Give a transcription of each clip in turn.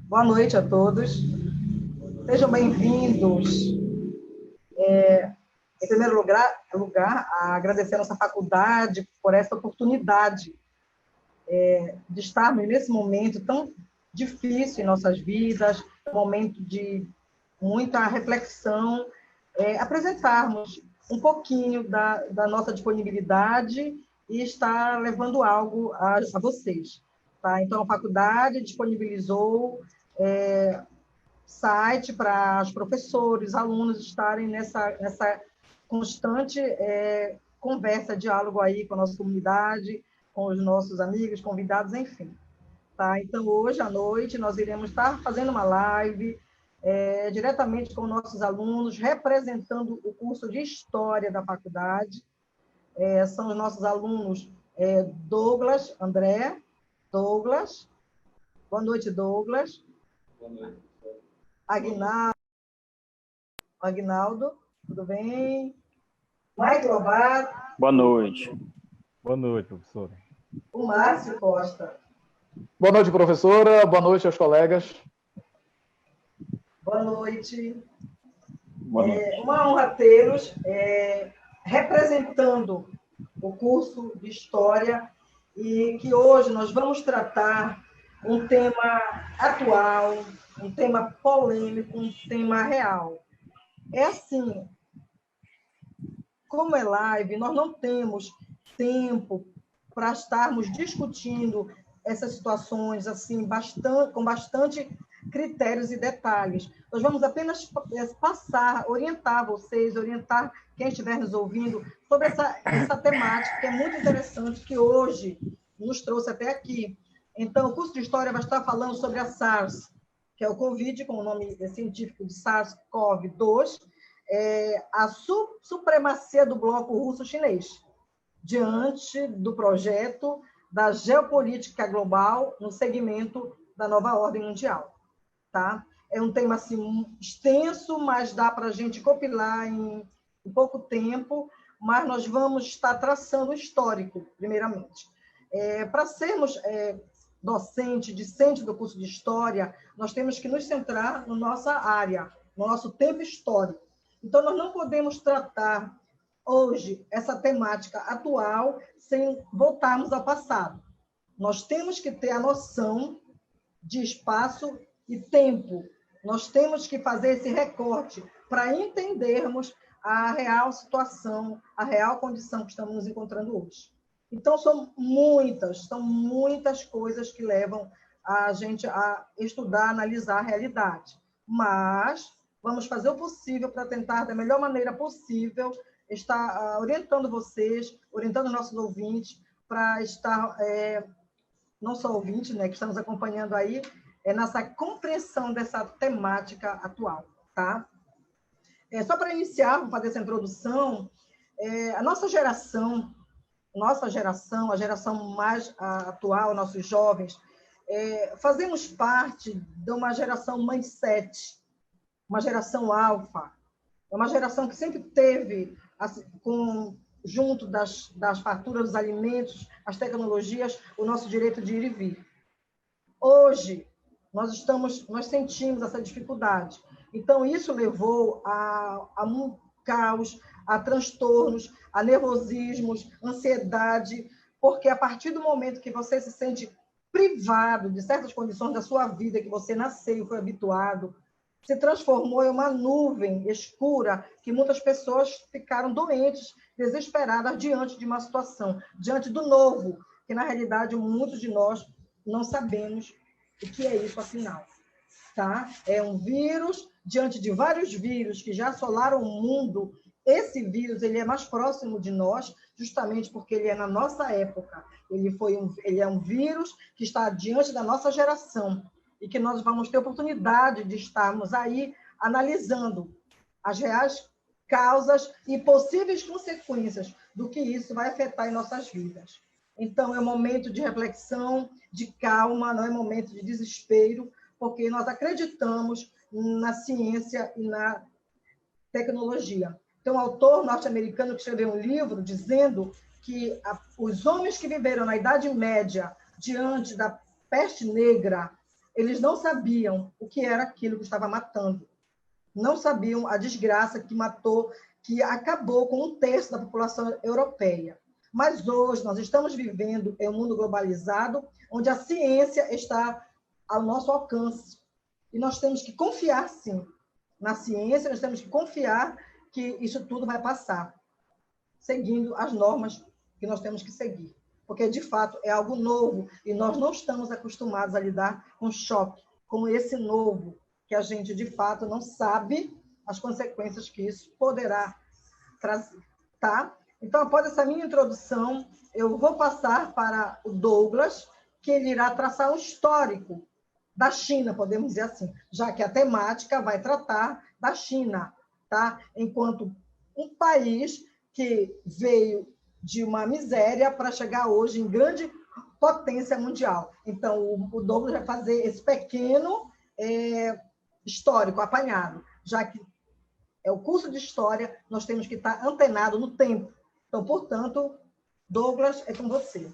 Boa noite a todos. Sejam bem-vindos. Em primeiro lugar, agradecer a nossa faculdade por essa oportunidade de estarmos nesse momento tão difícil em nossas vidas, um momento de muita reflexão, apresentarmos um pouquinho da nossa disponibilidade e estar levando algo a vocês. Tá? Então, a faculdade disponibilizou site para os professores, alunos estarem nessa constante conversa, diálogo aí com a nossa comunidade, com os nossos amigos, convidados, enfim. Tá? Então, hoje à noite, nós iremos estar fazendo uma live diretamente com nossos alunos, representando o curso de História da faculdade. São os nossos alunos Douglas, André, Douglas. Boa noite, Douglas. Boa noite. Aguinaldo, tudo bem? Mike Lobato. Boa noite. Boa noite, professora. O Márcio Costa. Boa noite, professora. Boa noite aos colegas. Boa noite. Boa noite. Uma honra tê-los representando o curso de História e que hoje nós vamos tratar um tema atual, um tema polêmico, um tema real. É assim, como é live, nós não temos tempo para estarmos discutindo essas situações assim, com bastante critérios e detalhes. Nós vamos apenas orientar vocês, orientar quem estiver nos ouvindo sobre essa temática, que é muito interessante, que hoje nos trouxe até aqui. Então, o curso de História vai estar falando sobre a SARS, que é o Covid, com o nome científico de SARS-CoV-2, a supremacia do bloco russo-chinês, diante do projeto da geopolítica global no segmento da nova ordem mundial. Tá? É um tema assim, extenso, mas dá para a gente compilar em pouco tempo, mas nós vamos estar traçando o histórico, primeiramente. Para sermos discente do curso de História, nós temos que nos centrar na nossa área, no nosso tempo histórico. Então, nós não podemos tratar hoje essa temática atual sem voltarmos ao passado. Nós temos que ter a noção de espaço e tempo. Nós temos que fazer esse recorte para entendermos a real situação, a real condição que estamos nos encontrando hoje. Então, são muitas coisas que levam a gente a estudar, analisar a realidade. Mas vamos fazer o possível para tentar, da melhor maneira possível, estar orientando vocês, orientando nossos ouvintes, para estar, não só ouvintes, né, que estamos acompanhando aí, nessa compreensão dessa temática atual. Tá? Só para iniciar, vou fazer essa introdução, a nossa geração, a geração mais atual, nossos jovens, fazemos parte de uma geração mindset, uma geração alfa, uma geração que sempre teve, junto das farturas dos alimentos, as tecnologias, o nosso direito de ir e vir. Hoje, nós sentimos essa dificuldade. Então, isso levou a um caos, a transtornos, a nervosismos, ansiedade, porque a partir do momento que você se sente privado de certas condições da sua vida, que você nasceu e foi habituado, se transformou em uma nuvem escura que muitas pessoas ficaram doentes, desesperadas diante de uma situação, diante do novo, que na realidade muitos de nós não sabemos o que é isso afinal. Tá? É um vírus, diante de vários vírus que já assolaram o mundo. Esse vírus ele é mais próximo de nós, justamente porque ele é na nossa época. Ele é um vírus que está diante da nossa geração e que nós vamos ter oportunidade de estarmos aí analisando as reais causas e possíveis consequências do que isso vai afetar em nossas vidas. Então, é um momento de reflexão, de calma, não é momento de desespero, porque nós acreditamos na ciência e na tecnologia. Tem um autor norte-americano que escreveu um livro dizendo que os homens que viveram na Idade Média diante da peste negra, Eles não sabiam o que era aquilo que estava matando. Não sabiam a desgraça que matou, que acabou com 1/3 da população europeia. Mas hoje nós estamos vivendo em um mundo globalizado, onde a ciência está ao nosso alcance. E nós temos que confiar, sim, na ciência, nós temos que confiar que isso tudo vai passar, seguindo as normas que nós temos que seguir. Porque, de fato, é algo novo e nós não estamos acostumados a lidar com choque como esse novo, que a gente, de fato, não sabe as consequências que isso poderá trazer. Tá? Então, após essa minha introdução, eu vou passar para o Douglas, que ele irá traçar um histórico da China, podemos dizer assim, já que a temática vai tratar da China, tá? Enquanto um país que veio de uma miséria para chegar hoje em grande potência mundial. Então, o Douglas vai fazer esse pequeno histórico, apanhado, já que é o curso de História, nós temos que estar antenado no tempo. Então, portanto, Douglas, é com você.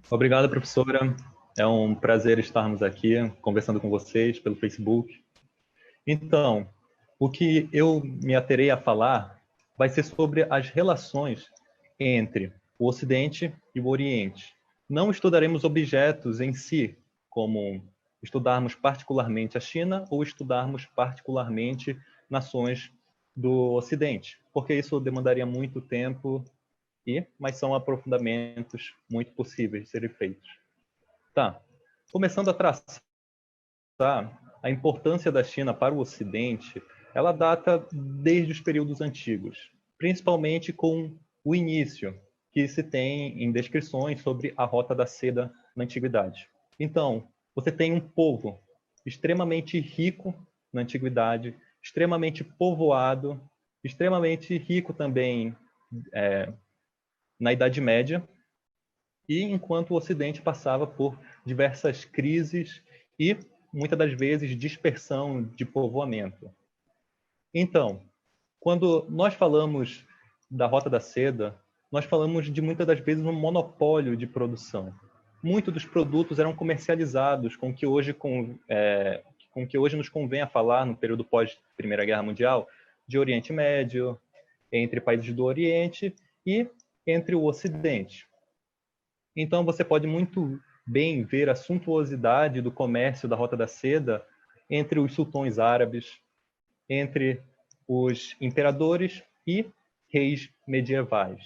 Obrigado, professora. É um prazer estarmos aqui conversando com vocês pelo Facebook. Então, o que eu me aterei a falar vai ser sobre as relações entre o Ocidente e o Oriente. Não estudaremos objetos em si, como estudarmos particularmente a China ou estudarmos particularmente nações do Ocidente, porque isso demandaria muito tempo, mas são aprofundamentos muito possíveis de serem feitos. Tá. Começando a traçar a importância da China para o Ocidente, ela data desde os períodos antigos, principalmente com o início que se tem em descrições sobre a Rota da Seda na Antiguidade. Então, você tem um povo extremamente rico na Antiguidade, extremamente povoado, extremamente rico também na Idade Média, e enquanto o Ocidente passava por diversas crises e, muitas das vezes, dispersão de povoamento. Então, quando nós falamos da Rota da Seda, nós falamos de, muitas das vezes, um monopólio de produção. Muitos dos produtos eram comercializados com que hoje nos convém a falar, no período pós-Primeira Guerra Mundial, de Oriente Médio, entre países do Oriente e entre o Ocidente. Então, você pode muito bem ver a suntuosidade do comércio da Rota da Seda entre os sultões árabes, entre os imperadores e reis medievais.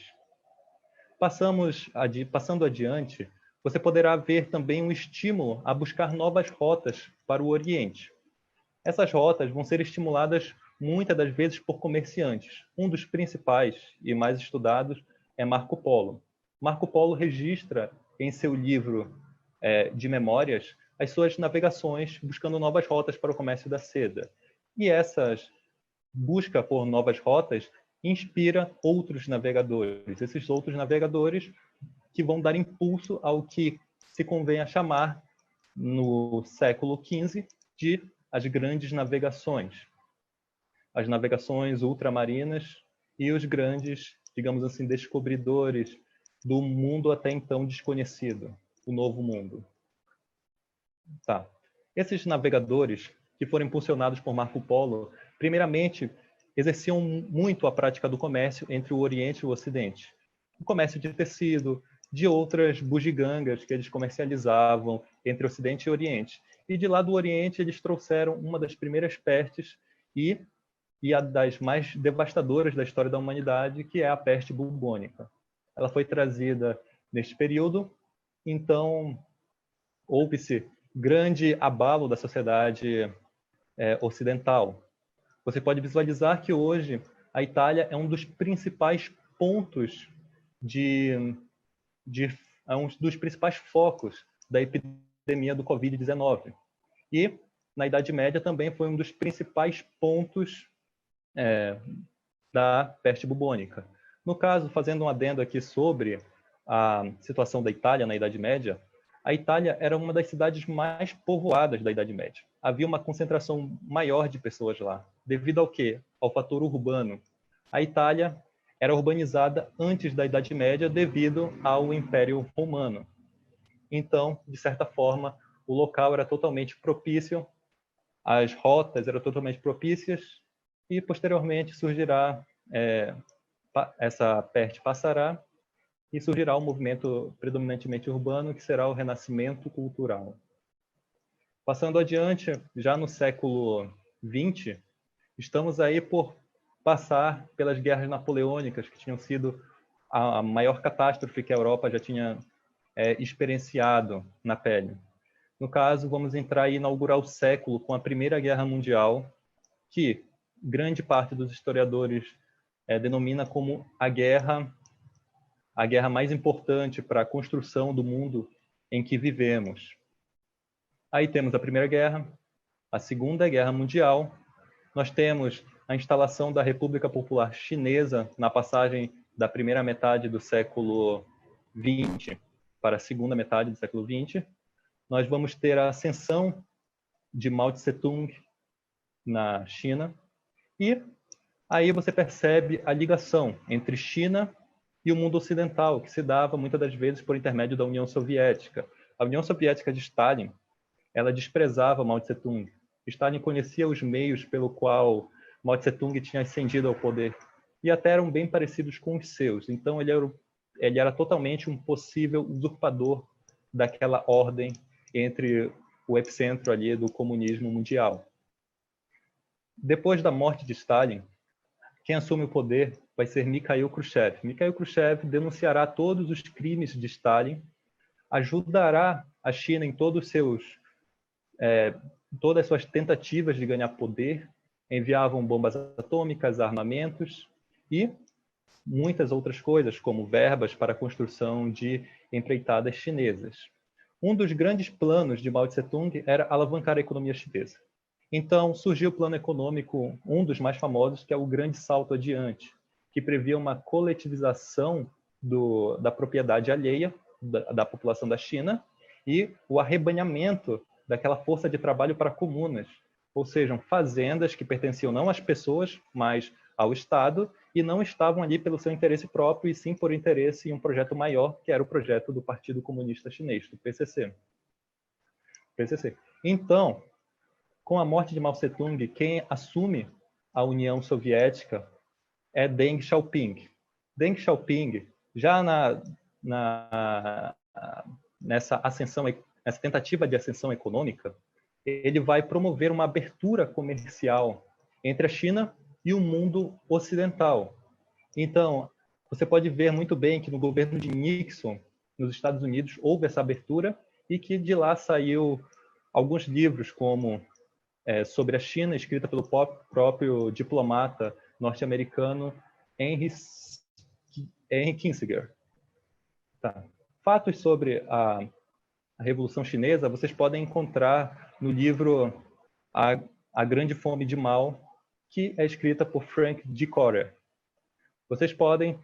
Passando adiante, você poderá ver também um estímulo a buscar novas rotas para o Oriente. Essas rotas vão ser estimuladas muitas das vezes por comerciantes. Um dos principais e mais estudados é Marco Polo. Marco Polo registra em seu livro de memórias as suas navegações buscando novas rotas para o comércio da seda. E essas busca por novas rotas inspira outros navegadores. Esses outros navegadores que vão dar impulso ao que se convém a chamar, no século XV, de as grandes navegações. As navegações ultramarinas e os grandes, digamos assim, descobridores do mundo até então desconhecido, o Novo Mundo. Tá. Esses navegadores que foram impulsionados por Marco Polo, primeiramente, exerciam muito a prática do comércio entre o Oriente e o Ocidente. O comércio de tecido, de outras bugigangas que eles comercializavam entre Ocidente e Oriente. E de lá do Oriente eles trouxeram uma das primeiras pestes e a das mais devastadoras da história da humanidade, que é a peste bubônica. Ela foi trazida neste período, então houve-se grande abalo da sociedade ocidental. Você pode visualizar que hoje a Itália é um dos principais pontos é um dos principais focos da epidemia do Covid-19. E, na Idade Média, também foi um dos principais pontos da peste bubônica. No caso, fazendo um adendo aqui sobre a situação da Itália na Idade Média, a Itália era uma das cidades mais povoadas da Idade Média. Havia uma concentração maior de pessoas lá. Devido ao quê? Ao fator urbano. A Itália era urbanizada antes da Idade Média devido ao Império Romano. Então, de certa forma, o local era totalmente propício, as rotas eram totalmente propícias e, posteriormente, surgirá, essa peste passará e surgirá um movimento predominantemente urbano, que será o renascimento cultural. Passando adiante, já no século XX, estamos aí por passar pelas guerras napoleônicas, que tinham sido a maior catástrofe que a Europa já tinha experienciado na pele. No caso, vamos entrar e inaugurar o século com a Primeira Guerra Mundial, que grande parte dos historiadores denomina como a guerra mais importante para a construção do mundo em que vivemos. Aí temos a Primeira Guerra, a Segunda Guerra Mundial, nós temos a instalação da República Popular Chinesa na passagem da primeira metade do século XX para a segunda metade do século XX. Nós vamos ter a ascensão de Mao Tse-tung na China. E aí você percebe a ligação entre China e o mundo ocidental, que se dava muitas das vezes por intermédio da União Soviética. A União Soviética de Stalin, ela desprezava Mao Tse-tung. Stalin conhecia os meios pelo qual Mao Tse-tung tinha ascendido ao poder e até eram bem parecidos com os seus. Então ele era totalmente um possível usurpador daquela ordem entre o epicentro ali do comunismo mundial. Depois da morte de Stalin, quem assume o poder vai ser Mikhail Khrushchev. Mikhail Khrushchev denunciará todos os crimes de Stalin, ajudará a China em todas as suas tentativas de ganhar poder, enviavam bombas atômicas, armamentos e muitas outras coisas, como verbas para a construção de empreitadas chinesas. Um dos grandes planos de Mao Tse-tung era alavancar a economia chinesa. Então, surgiu o plano econômico, um dos mais famosos, que é o Grande Salto Adiante, que previa uma coletivização da propriedade alheia da população da China e o arrebanhamento daquela força de trabalho para comunas, ou seja, fazendas que pertenciam não às pessoas, mas ao Estado, e não estavam ali pelo seu interesse próprio, e sim por interesse em um projeto maior, que era o projeto do Partido Comunista Chinês, do PCC. Então, com a morte de Mao Tse-tung, quem assume a União Soviética é Deng Xiaoping. Deng Xiaoping, já nessa tentativa de ascensão econômica, ele vai promover uma abertura comercial entre a China e o mundo ocidental. Então, você pode ver muito bem que no governo de Nixon, nos Estados Unidos, houve essa abertura e que de lá saiu alguns livros como sobre a China, escrita pelo próprio diplomata norte-americano Henry Kissinger. Tá. Fatos sobre a Revolução Chinesa vocês podem encontrar no livro A Grande Fome de Mao, que é escrita por Frank D. Cotter. Vocês podem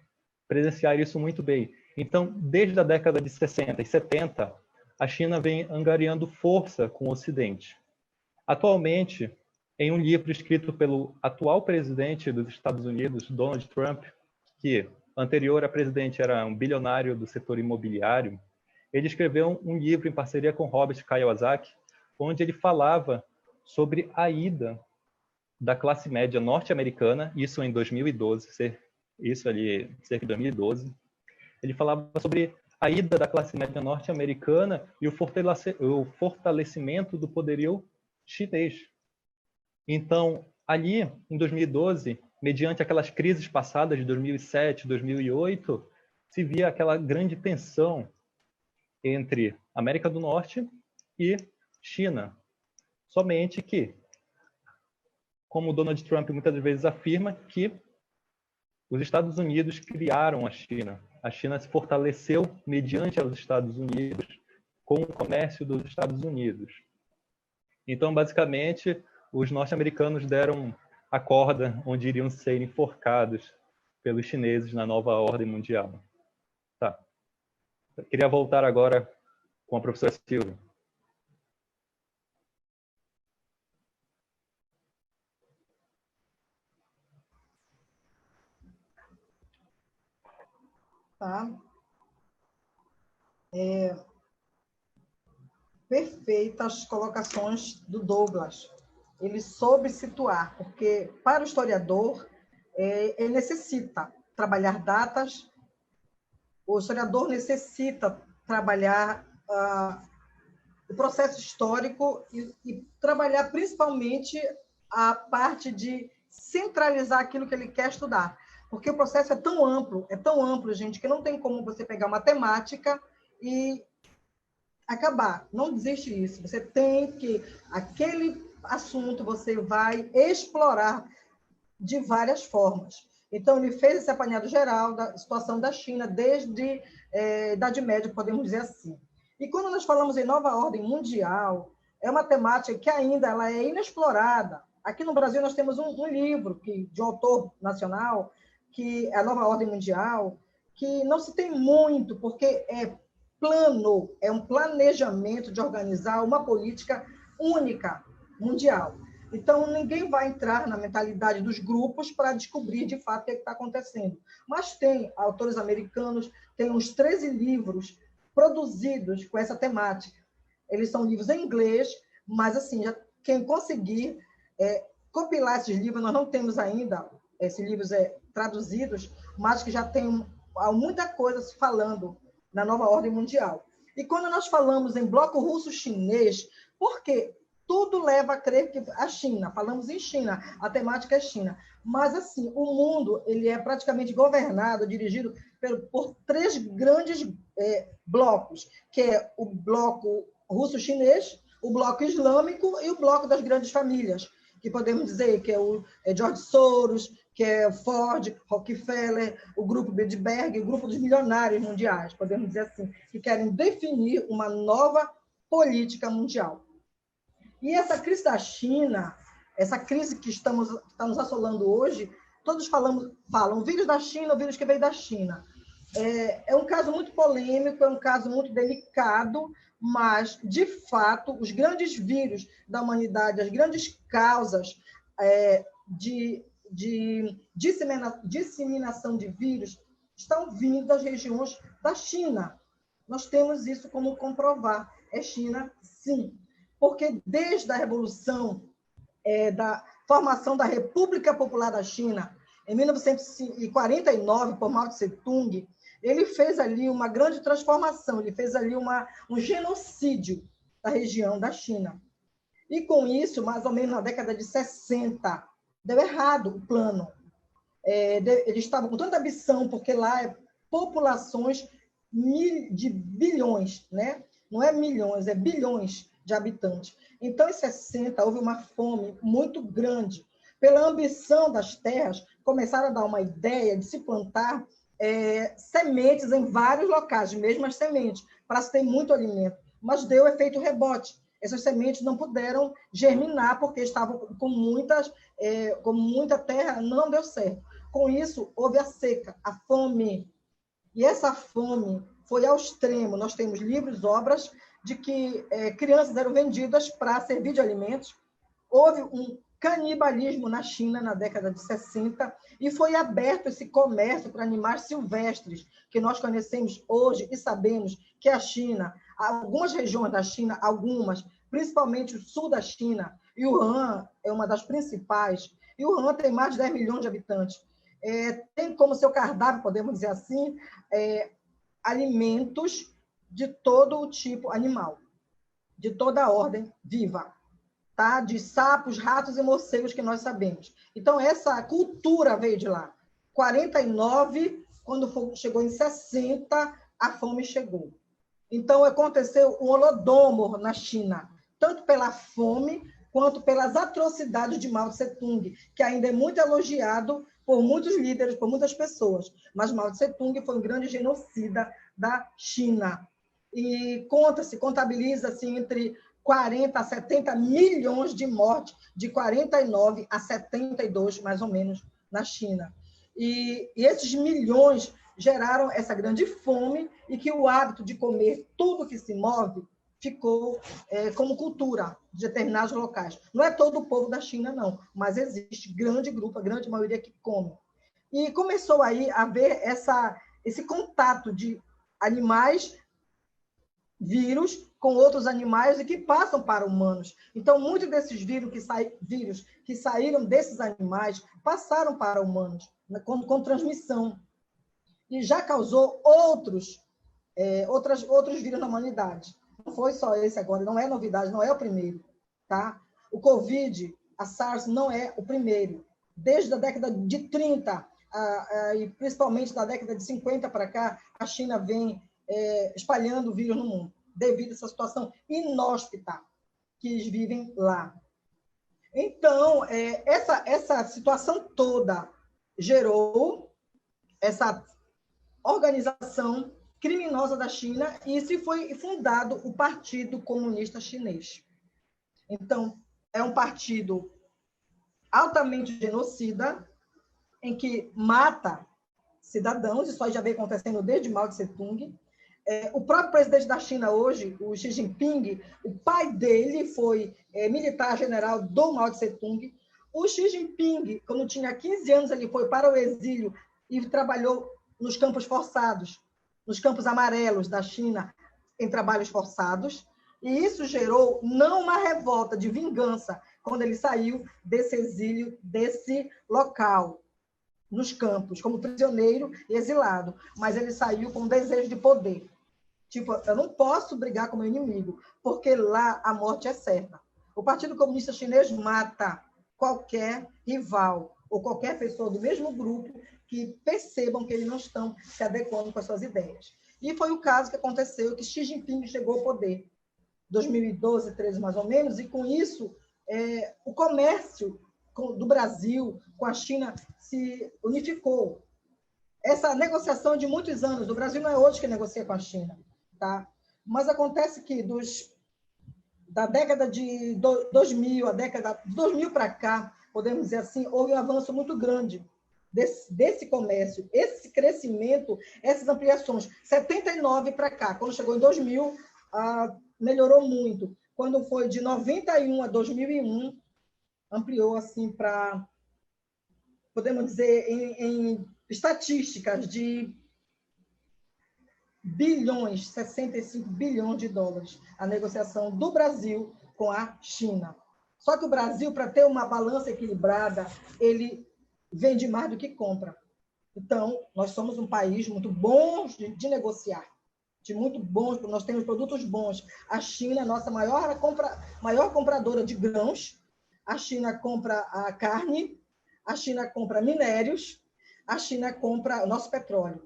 presenciar isso muito bem. Então, desde a década de 60 e 70, a China vem angariando força com o Ocidente. Atualmente, em um livro escrito pelo atual presidente dos Estados Unidos, Donald Trump, que anterior a presidente era um bilionário do setor imobiliário, ele escreveu um livro em parceria com Robert Kiyosaki, onde ele falava sobre a ida da classe média norte-americana, isso em 2012, cerca de 2012. Ele falava sobre a ida da classe média norte-americana e o fortalecimento do poderio chinês. Então, ali, em 2012, mediante aquelas crises passadas de 2007, 2008, se via aquela grande tensão entre América do Norte e China. Somente que, como Donald Trump muitas vezes afirma, que os Estados Unidos criaram a China. A China se fortaleceu mediante aos Estados Unidos, com o comércio dos Estados Unidos. Então, basicamente, os norte-americanos deram a corda onde iriam ser enforcados pelos chineses na nova ordem mundial. Tá. Eu queria voltar agora com a professora Silvia. Tá? Perfeitas colocações do Douglas. Ele soube situar, porque para o historiador, ele necessita trabalhar datas, o historiador necessita trabalhar o processo histórico e trabalhar principalmente a parte de centralizar aquilo que ele quer estudar. Porque o processo é tão amplo, gente, que não tem como você pegar uma temática e acabar. Não existe isso. Você tem que... Aquele assunto você vai explorar de várias formas. Então, ele fez esse apanhado geral da situação da China desde a Idade Média, podemos dizer assim. E quando nós falamos em nova ordem mundial, é uma temática que ainda ela é inexplorada. Aqui no Brasil, nós temos um livro de um autor nacional, que é a Nova Ordem Mundial, que não se tem muito, porque é um planejamento de organizar uma política única, mundial. Então, ninguém vai entrar na mentalidade dos grupos para descobrir, de fato, o que está acontecendo. Mas tem autores americanos, tem uns 13 livros produzidos com essa temática. Eles são livros em inglês, mas, assim, quem conseguir compilar esses livros, nós não temos ainda esses livros traduzidos, mas que já tem muita coisa se falando na nova ordem mundial. E quando nós falamos em bloco russo-chinês, por quê? Tudo leva a crer que a China, falamos em China, a temática é China. Mas, assim, o mundo ele é praticamente governado, dirigido por 3 grandes blocos, que é o bloco russo-chinês, o bloco islâmico e o bloco das grandes famílias, que podemos dizer que é o George Soros, que é Ford, Rockefeller, o grupo Bilderberg, o grupo dos milionários mundiais, podemos dizer assim, que querem definir uma nova política mundial. E essa crise da China, essa crise que está nos assolando hoje, todos falam vírus da China, o vírus que veio da China. É um caso muito polêmico, é um caso muito delicado, mas, de fato, os grandes vírus da humanidade, as grandes causas de disseminação de vírus estão vindo das regiões da China. Nós temos isso como comprovar. É China, sim. Porque desde a Revolução, da formação da República Popular da China, em 1949, por Mao Tse-tung, ele fez ali uma grande transformação, ele fez ali um genocídio da região da China. E com isso, mais ou menos na década de 60, deu errado o plano. Eles estavam com tanta ambição, porque lá populações de bilhões, né? Não é milhões, é bilhões de habitantes. Então, em 60, houve uma fome muito grande. Pela ambição das terras, começaram a dar uma ideia de se plantar sementes em vários locais, mesmas sementes, para se ter muito alimento. Mas deu efeito rebote. Essas sementes não puderam germinar, porque estavam com muita terra, não deu certo. Com isso, houve a seca, a fome. E essa fome foi ao extremo. Nós temos livros, obras, de que crianças eram vendidas para servir de alimentos. Houve um canibalismo na China na década de 60 e foi aberto esse comércio para animais silvestres, que nós conhecemos hoje e sabemos que a China, algumas regiões da China, principalmente o sul da China, Wuhan é uma das principais, e Wuhan tem mais de 10 milhões de habitantes. Tem como seu cardápio, podemos dizer assim, alimentos de todo o tipo animal, de toda a ordem viva, tá? De sapos, ratos e morcegos que nós sabemos. Então, essa cultura veio de lá. 49, quando chegou em 60, a fome chegou. Então, aconteceu um holodomor na China, tanto pela fome quanto pelas atrocidades de Mao Tse-tung, que ainda é muito elogiado por muitos líderes, por muitas pessoas. Mas Mao Tse-tung foi um grande genocida da China. E contabiliza-se entre 40 a 70 milhões de mortes, de 49 a 72, mais ou menos, na China. E esses milhões geraram essa grande fome e que o hábito de comer tudo que se move ficou como cultura de determinados locais. Não é todo o povo da China, não, mas existe grande grupo, a grande maioria que come. E começou aí a haver esse contato de animais vírus com outros animais e que passam para humanos. Então, muitos desses vírus que saíram desses animais passaram para humanos, com transmissão. E já causou outros vírus na humanidade. Não foi só esse agora, não é novidade, não é o primeiro. Tá? O Covid, a SARS, não é o primeiro. Desde a década de 30, e principalmente da década de 50 para cá, a China vem espalhando o vírus no mundo, devido a essa situação inóspita que eles vivem lá. Então, essa situação toda gerou essa organização criminosa da China e se foi fundado o Partido Comunista Chinês. Então, é um partido altamente genocida, em que mata cidadãos, isso aí já vem acontecendo desde Mao Tse-tung. O próprio presidente da China hoje, o Xi Jinping, o pai dele foi militar general do Mao Tse-tung. O Xi Jinping, quando tinha 15 anos, ele foi para o exílio e trabalhou nos campos forçados, nos campos amarelos da China, em trabalhos forçados. E isso gerou não uma revolta de vingança quando ele saiu desse exílio, desse local, nos campos, como prisioneiro e exilado, mas ele saiu com um desejo de poder. Tipo, eu não posso brigar com o meu inimigo, porque lá a morte é certa. O Partido Comunista Chinês mata qualquer rival ou qualquer pessoa do mesmo grupo que percebam que eles não estão se adequando com as suas ideias. E foi o caso que aconteceu, que Xi Jinping chegou ao poder, 2012, 2013 mais ou menos, e com isso o comércio do Brasil com a China se unificou. Essa negociação de muitos anos, o Brasil não é hoje que negocia com a China, tá? Mas acontece que da década de 2000, a década de 2000 para cá, podemos dizer assim, houve um avanço muito grande desse comércio, esse crescimento, essas ampliações. 79 para cá, quando chegou em 2000, melhorou muito. Quando foi de 91 a 2001, ampliou assim para, podemos dizer, em estatísticas de bilhões, 65 bilhões de dólares, a negociação do Brasil com a China. Só que o Brasil, para ter uma balança equilibrada, ele vende mais do que compra. Então, nós somos um país muito bom de negociar, de muito bons, nós temos produtos bons. A China é a nossa maior compradora de grãos, a China compra a carne, a China compra minérios, a China compra o nosso petróleo.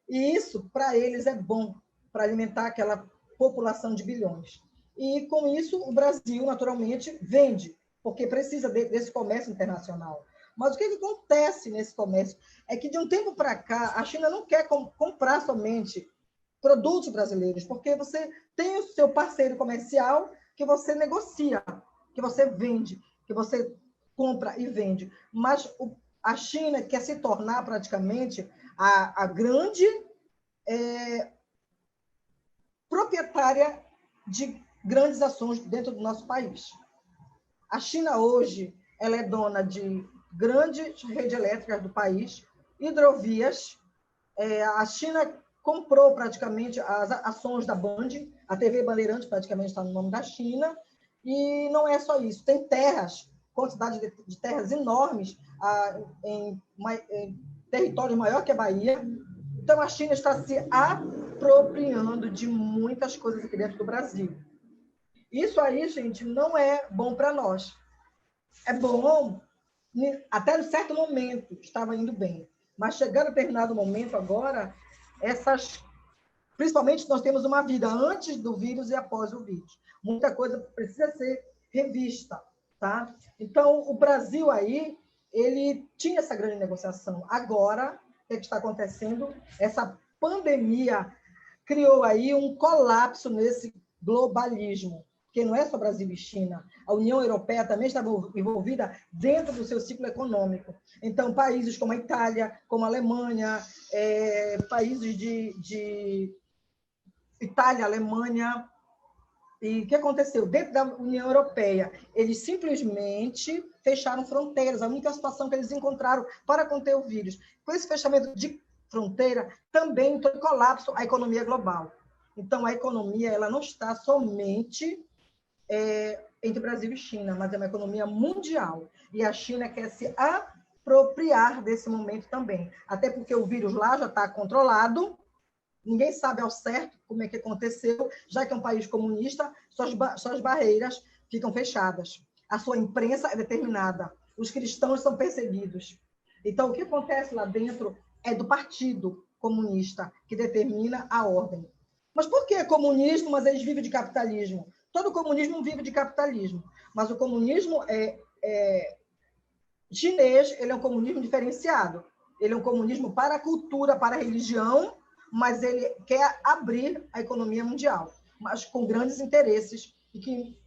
E isso, para eles, é bom, para alimentar aquela população de bilhões. E, com isso, o Brasil, naturalmente, vende, porque precisa desse comércio internacional. Mas o que acontece nesse comércio é que, de um tempo para cá, a China não quer comprar somente produtos brasileiros, porque você tem o seu parceiro comercial que você negocia, que você vende, que você compra e vende. Mas a China quer se tornar praticamente a grande proprietária de grandes ações dentro do nosso país. A China hoje ela é dona de grandes redes elétricas do país, hidrovias. A China comprou praticamente as ações da Band, a TV Bandeirantes praticamente está no nome da China, e não é só isso, tem terras, quantidade de terras enormes em território maior que a Bahia. Então, a China está se apropriando de muitas coisas aqui dentro do Brasil. Isso aí, gente, não é bom para nós. É bom, até um certo momento estava indo bem, mas chegando a determinado momento agora, principalmente nós temos uma vida antes do vírus e após o vírus. Muita coisa precisa ser revista, tá? Então, o Brasil aí, ele tinha essa grande negociação. Agora, o que está acontecendo? Essa pandemia criou aí um colapso nesse globalismo, porque não é só Brasil e China. A União Europeia também estava envolvida dentro do seu ciclo econômico. Então, países como a Itália, como a Alemanha, países de Itália, Alemanha. E o que aconteceu? Dentro da União Europeia, eles simplesmente fecharam fronteiras, a única situação que eles encontraram para conter o vírus. Com esse fechamento de fronteira, também entrou em colapso a economia global. Então, a economia ela não está somente entre Brasil e China, mas é uma economia mundial. E a China quer se apropriar desse momento também. Até porque o vírus lá já está controlado, ninguém sabe ao certo como é que aconteceu, já que é um país comunista, suas barreiras ficam fechadas. A sua imprensa é determinada, os cristãos são perseguidos. Então, o que acontece lá dentro é do Partido Comunista, que determina a ordem. Mas por que comunismo, mas eles vivem de capitalismo? Todo comunismo vive de capitalismo, mas o comunismo chinês, ele é um comunismo diferenciado. Ele é um comunismo para a cultura, para a religião, mas ele quer abrir a economia mundial, mas com grandes interesses, e que,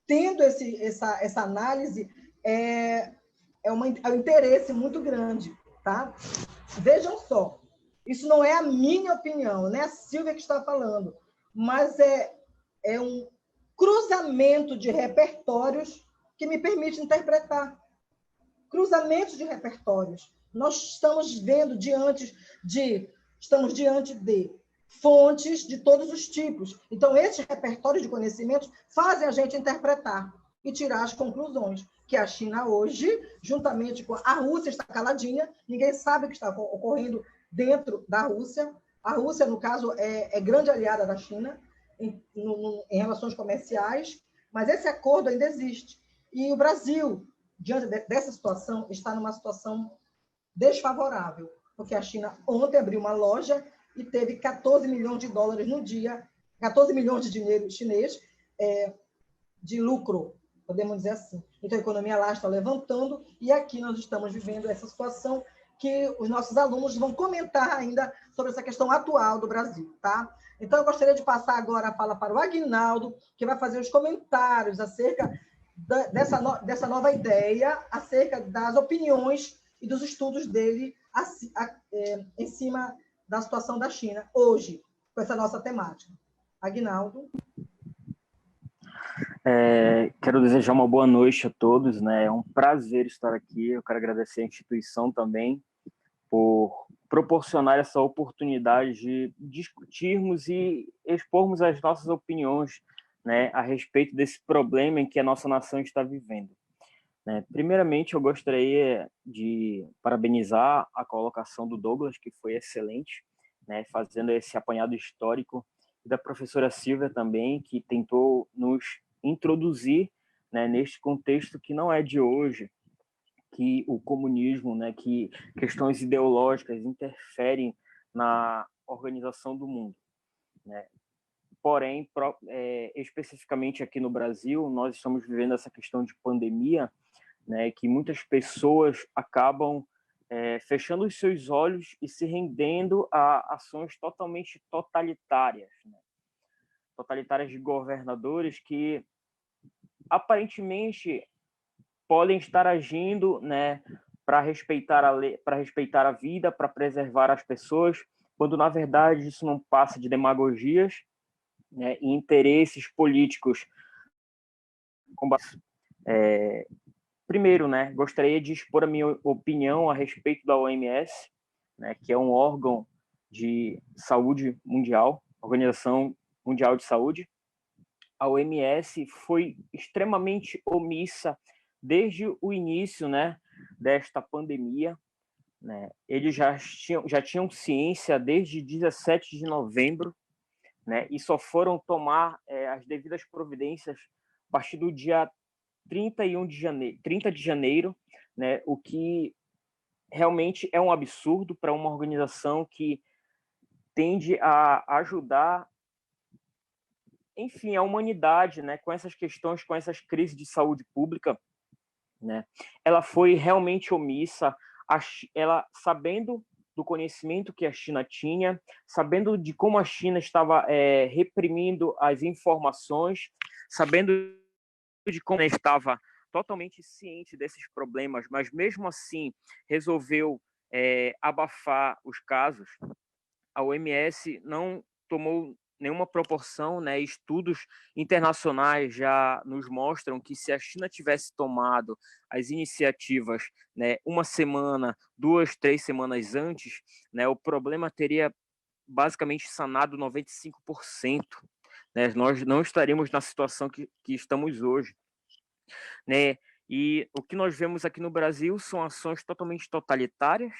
tendo essa análise, é um interesse muito grande. Tá? Vejam só, isso não é a minha opinião, não é a Silvia que está falando, mas é um cruzamento de repertórios que me permite interpretar. Cruzamentos de repertórios. Nós estamos diante de fontes de todos os tipos. Então, esses repertórios de conhecimentos fazem a gente interpretar e tirar as conclusões. Que a China hoje, juntamente com a Rússia, está caladinha, ninguém sabe o que está ocorrendo dentro da Rússia. A Rússia, no caso, é grande aliada da China em relações comerciais, mas esse acordo ainda existe. E o Brasil, diante dessa situação, está numa situação desfavorável, porque a China ontem abriu uma loja e teve 14 milhões de dólares no dia, 14 milhões de dinheiro chinês de lucro, podemos dizer assim. Então, a economia lá está levantando e aqui nós estamos vivendo essa situação que os nossos alunos vão comentar ainda sobre essa questão atual do Brasil, tá? Então, eu gostaria de passar agora a fala para o Aguinaldo, que vai fazer os comentários acerca dessa nova ideia, acerca das opiniões e dos estudos dele em cima da situação da China, hoje, com essa nossa temática. Aguinaldo. Quero desejar uma boa noite a todos, né? É um prazer estar aqui. Eu quero agradecer a instituição também por proporcionar essa oportunidade de discutirmos e expormos as nossas opiniões, né, a respeito desse problema em que a nossa nação está vivendo. Primeiramente, eu gostaria de parabenizar a colocação do Douglas, que foi excelente, né, fazendo esse apanhado histórico, e da professora Silvia também, que tentou nos introduzir, né, neste contexto que não é de hoje, que o comunismo, né, que questões ideológicas interferem na organização do mundo, né? Porém, especificamente aqui no Brasil, nós estamos vivendo essa questão de pandemia, né, que muitas pessoas acabam fechando os seus olhos e se rendendo a ações totalmente totalitárias, né? Totalitárias de governadores que aparentemente podem estar agindo, né, para respeitar a lei, para respeitar a vida, para preservar as pessoas, quando na verdade isso não passa de demagogias, né, e interesses políticos. Primeiro, né, gostaria de expor a minha opinião a respeito da OMS, né, que é um órgão de saúde mundial, Organização Mundial de Saúde. A OMS foi extremamente omissa desde o início, né, desta pandemia, né? Eles já tinham ciência desde 17 de novembro, né, e só foram tomar as devidas providências a partir do dia 30 de janeiro, né, o que realmente é um absurdo para uma organização que tende a ajudar, enfim, a humanidade, né, com essas questões, com essas crises de saúde pública, né? Ela foi realmente omissa, ela sabendo do conhecimento que a China tinha, sabendo de como a China estava reprimindo as informações, sabendo de como ela estava totalmente ciente desses problemas, mas mesmo assim resolveu abafar os casos. A OMS não tomou nenhuma proporção, né? Estudos internacionais já nos mostram que se a China tivesse tomado as iniciativas, né, uma semana, 2, 3 semanas antes, né, o problema teria basicamente sanado 95%, né? Nós não estaríamos na situação que estamos hoje, né? E o que nós vemos aqui no Brasil são ações totalmente totalitárias,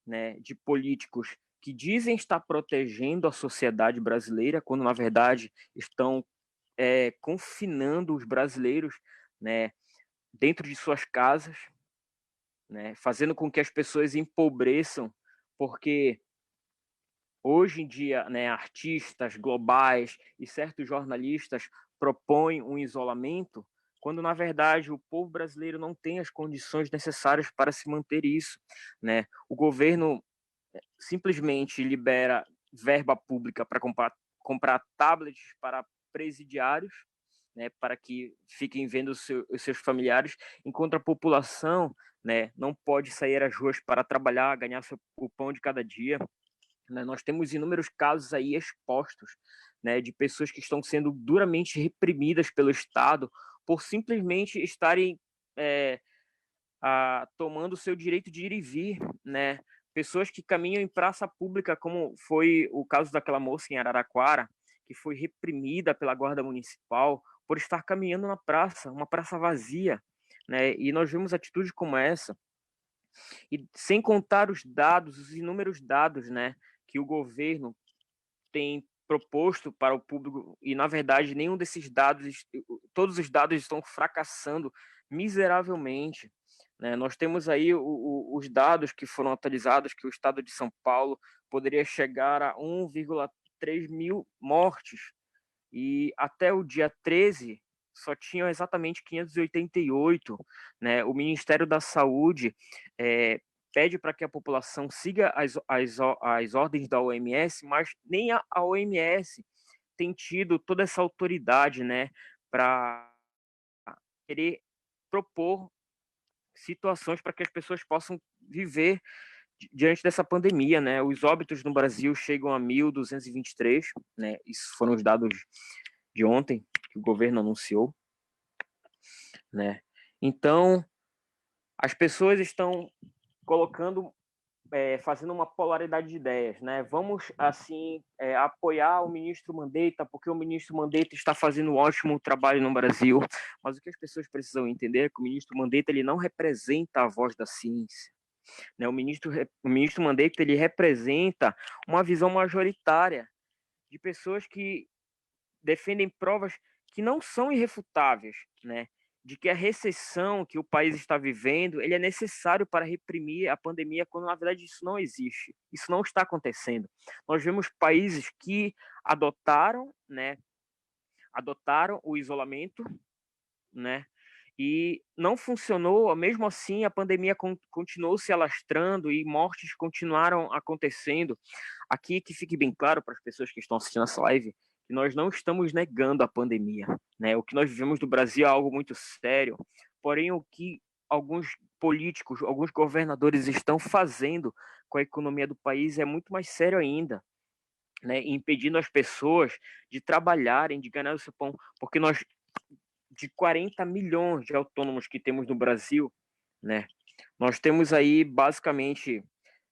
né, de políticos que dizem estar protegendo a sociedade brasileira, quando na verdade estão confinando os brasileiros, né, dentro de suas casas, né, fazendo com que as pessoas empobreçam, porque hoje em dia, né, artistas globais e certos jornalistas propõem um isolamento, quando na verdade o povo brasileiro não tem as condições necessárias para se manter isso, né? O governo simplesmente libera verba pública para comprar tablets para presidiários, né, para que fiquem vendo os seus familiares, enquanto a população, né, não pode sair às ruas para trabalhar, ganhar o pão de cada dia, né? Nós temos inúmeros casos aí expostos, né, de pessoas que estão sendo duramente reprimidas pelo Estado por simplesmente estarem tomando o seu direito de ir e vir, né? Pessoas que caminham em praça pública, como foi o caso daquela moça em Araraquara, que foi reprimida pela guarda municipal por estar caminhando na praça, uma praça vazia, né? E nós vemos atitudes como essa, e sem contar os dados, os inúmeros dados, né, que o governo tem proposto para o público, e na verdade nenhum desses dados, todos os dados estão fracassando miseravelmente, né? Nós temos aí os dados que foram atualizados, que o estado de São Paulo poderia chegar a 1,3 mil mortes, e até o dia 13 só tinham exatamente 588, né? O Ministério da Saúde pede para que a população siga as ordens da OMS, mas nem a OMS tem tido toda essa autoridade, né, para querer propor situações para que as pessoas possam viver diante dessa pandemia, né? Os óbitos no Brasil chegam a 1.223, né? Isso foram os dados de ontem que o governo anunciou, né? Então, as pessoas estão colocando, fazendo uma polaridade de ideias, né? Vamos, assim, apoiar o ministro Mandetta, porque o ministro Mandetta está fazendo um ótimo trabalho no Brasil, mas o que as pessoas precisam entender é que o ministro Mandetta, ele não representa a voz da ciência, né? O ministro Mandetta, ele representa uma visão majoritária de pessoas que defendem provas que não são irrefutáveis, né? De que a recessão que o país está vivendo, ele é necessário para reprimir a pandemia, quando na verdade isso não existe, isso não está acontecendo. Nós vemos países que adotaram, né, adotaram o isolamento, né, e não funcionou, mesmo assim a pandemia continuou se alastrando e mortes continuaram acontecendo. Aqui que fique bem claro para as pessoas que estão assistindo essa live, que nós não estamos negando a pandemia, né? O que nós vivemos no Brasil é algo muito sério, porém o que alguns políticos, alguns governadores estão fazendo com a economia do país é muito mais sério ainda, né? Impedindo as pessoas de trabalharem, de ganhar o seu pão, porque nós, de 40 milhões de autônomos que temos no Brasil, né, nós temos aí basicamente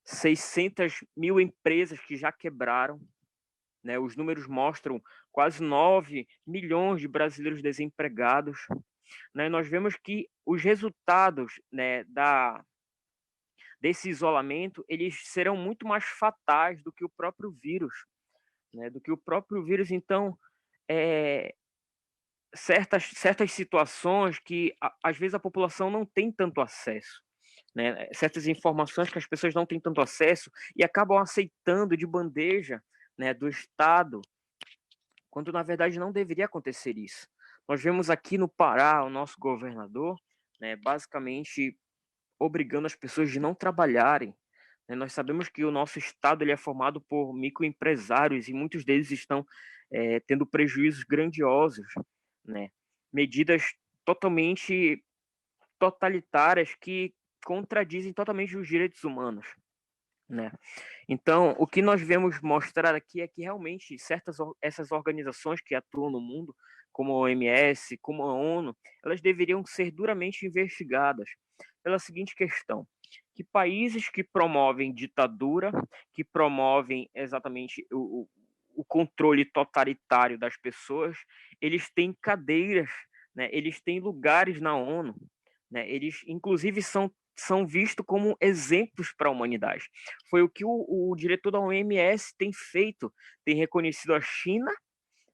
600 mil empresas que já quebraram, né? Os números mostram quase 9 milhões de brasileiros desempregados, né? Nós vemos que os resultados, né, desse isolamento, eles serão muito mais fatais do que o próprio vírus, né? Do que o próprio vírus. Então, certas situações que às vezes a população não tem tanto acesso, né? Certas informações que as pessoas não têm tanto acesso e acabam aceitando de bandeja, né, do Estado, quando na verdade não deveria acontecer isso. Nós vemos aqui no Pará o nosso governador, né, basicamente obrigando as pessoas de não trabalharem, né? Nós sabemos que o nosso estado ele é formado por microempresários e muitos deles estão tendo prejuízos grandiosos, né? Medidas totalmente totalitárias que contradizem totalmente os direitos humanos, né? Então, o que nós vemos mostrar aqui é que realmente essas organizações que atuam no mundo, como a OMS, como a ONU, elas deveriam ser duramente investigadas pela seguinte questão, que países que promovem ditadura, que promovem exatamente o controle totalitário das pessoas, eles têm cadeiras, né? Eles têm lugares na ONU, né? Eles, inclusive, são vistos como exemplos para a humanidade. Foi o que o diretor da OMS tem feito, tem reconhecido a China,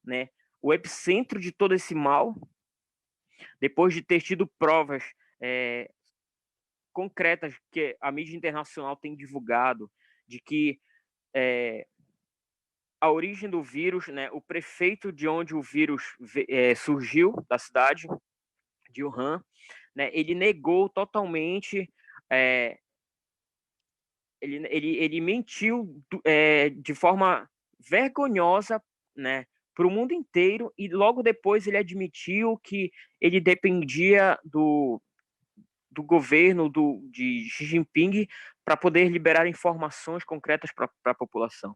né? O epicentro de todo esse mal, depois de ter tido provas concretas que a mídia internacional tem divulgado, de que a origem do vírus, né, o prefeito de onde o vírus surgiu, da cidade de Wuhan, né, ele negou totalmente, ele mentiu de forma vergonhosa, né, para o mundo inteiro, e logo depois ele admitiu que ele dependia do governo de Xi Jinping para poder liberar informações concretas para a população.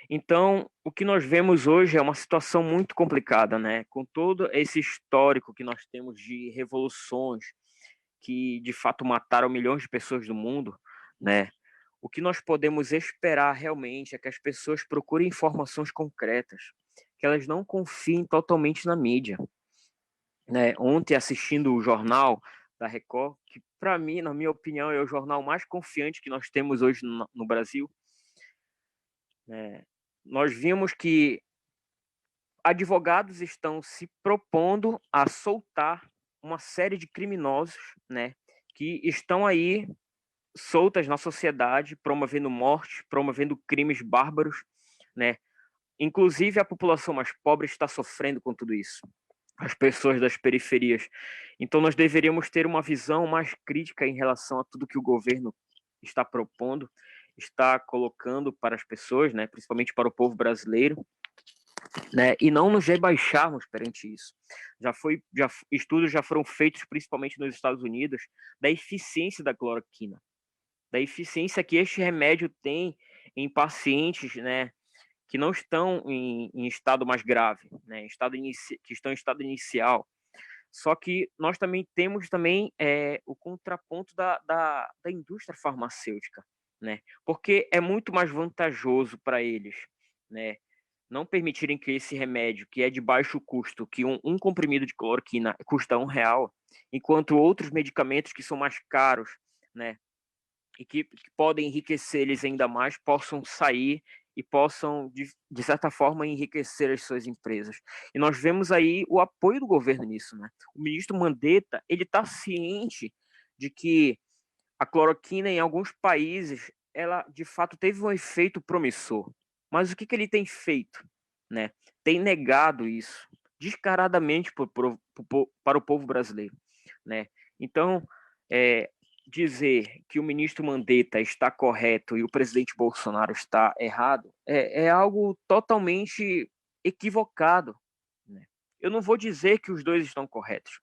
Então, o que nós vemos hoje é uma situação muito complicada, né? Com todo esse histórico que nós temos de revoluções que, de fato, mataram milhões de pessoas do mundo, né? O que nós podemos esperar realmente é que as pessoas procurem informações concretas, que elas não confiem totalmente na mídia, né? Ontem, assistindo o jornal da Record, que para mim, na minha opinião, é o jornal mais confiante que nós temos hoje no Brasil, né? Nós vimos que advogados estão se propondo a soltar uma série de criminosos, né, que estão aí soltas na sociedade, promovendo morte, promovendo crimes bárbaros, né? Inclusive a população mais pobre está sofrendo com tudo isso, as pessoas das periferias. Então nós deveríamos ter uma visão mais crítica em relação a tudo que o governo está propondo, está colocando para as pessoas, né, principalmente para o povo brasileiro, né, e não nos rebaixarmos perante isso. Estudos já foram feitos, principalmente nos Estados Unidos, da eficiência da cloroquina, da eficiência que este remédio tem em pacientes, né, que não estão em estado mais grave, né, que estão em estado inicial. Só que nós também temos o contraponto da indústria farmacêutica, né, porque é muito mais vantajoso para eles, né, não permitirem que esse remédio, que é de baixo custo, que um comprimido de cloroquina custa R$ 1, enquanto outros medicamentos que são mais caros, né, e que podem enriquecer eles ainda mais, possam sair e possam, de certa forma, enriquecer as suas empresas. E nós vemos aí o apoio do governo nisso, né? O ministro Mandetta, ele está ciente de que a cloroquina, em alguns países, ela, de fato, teve um efeito promissor. Mas o que ele tem feito, né? Tem negado isso descaradamente para o povo brasileiro, né? Então, dizer que o ministro Mandetta está correto e o presidente Bolsonaro está errado é algo totalmente equivocado, né? Eu não vou dizer que os dois estão corretos.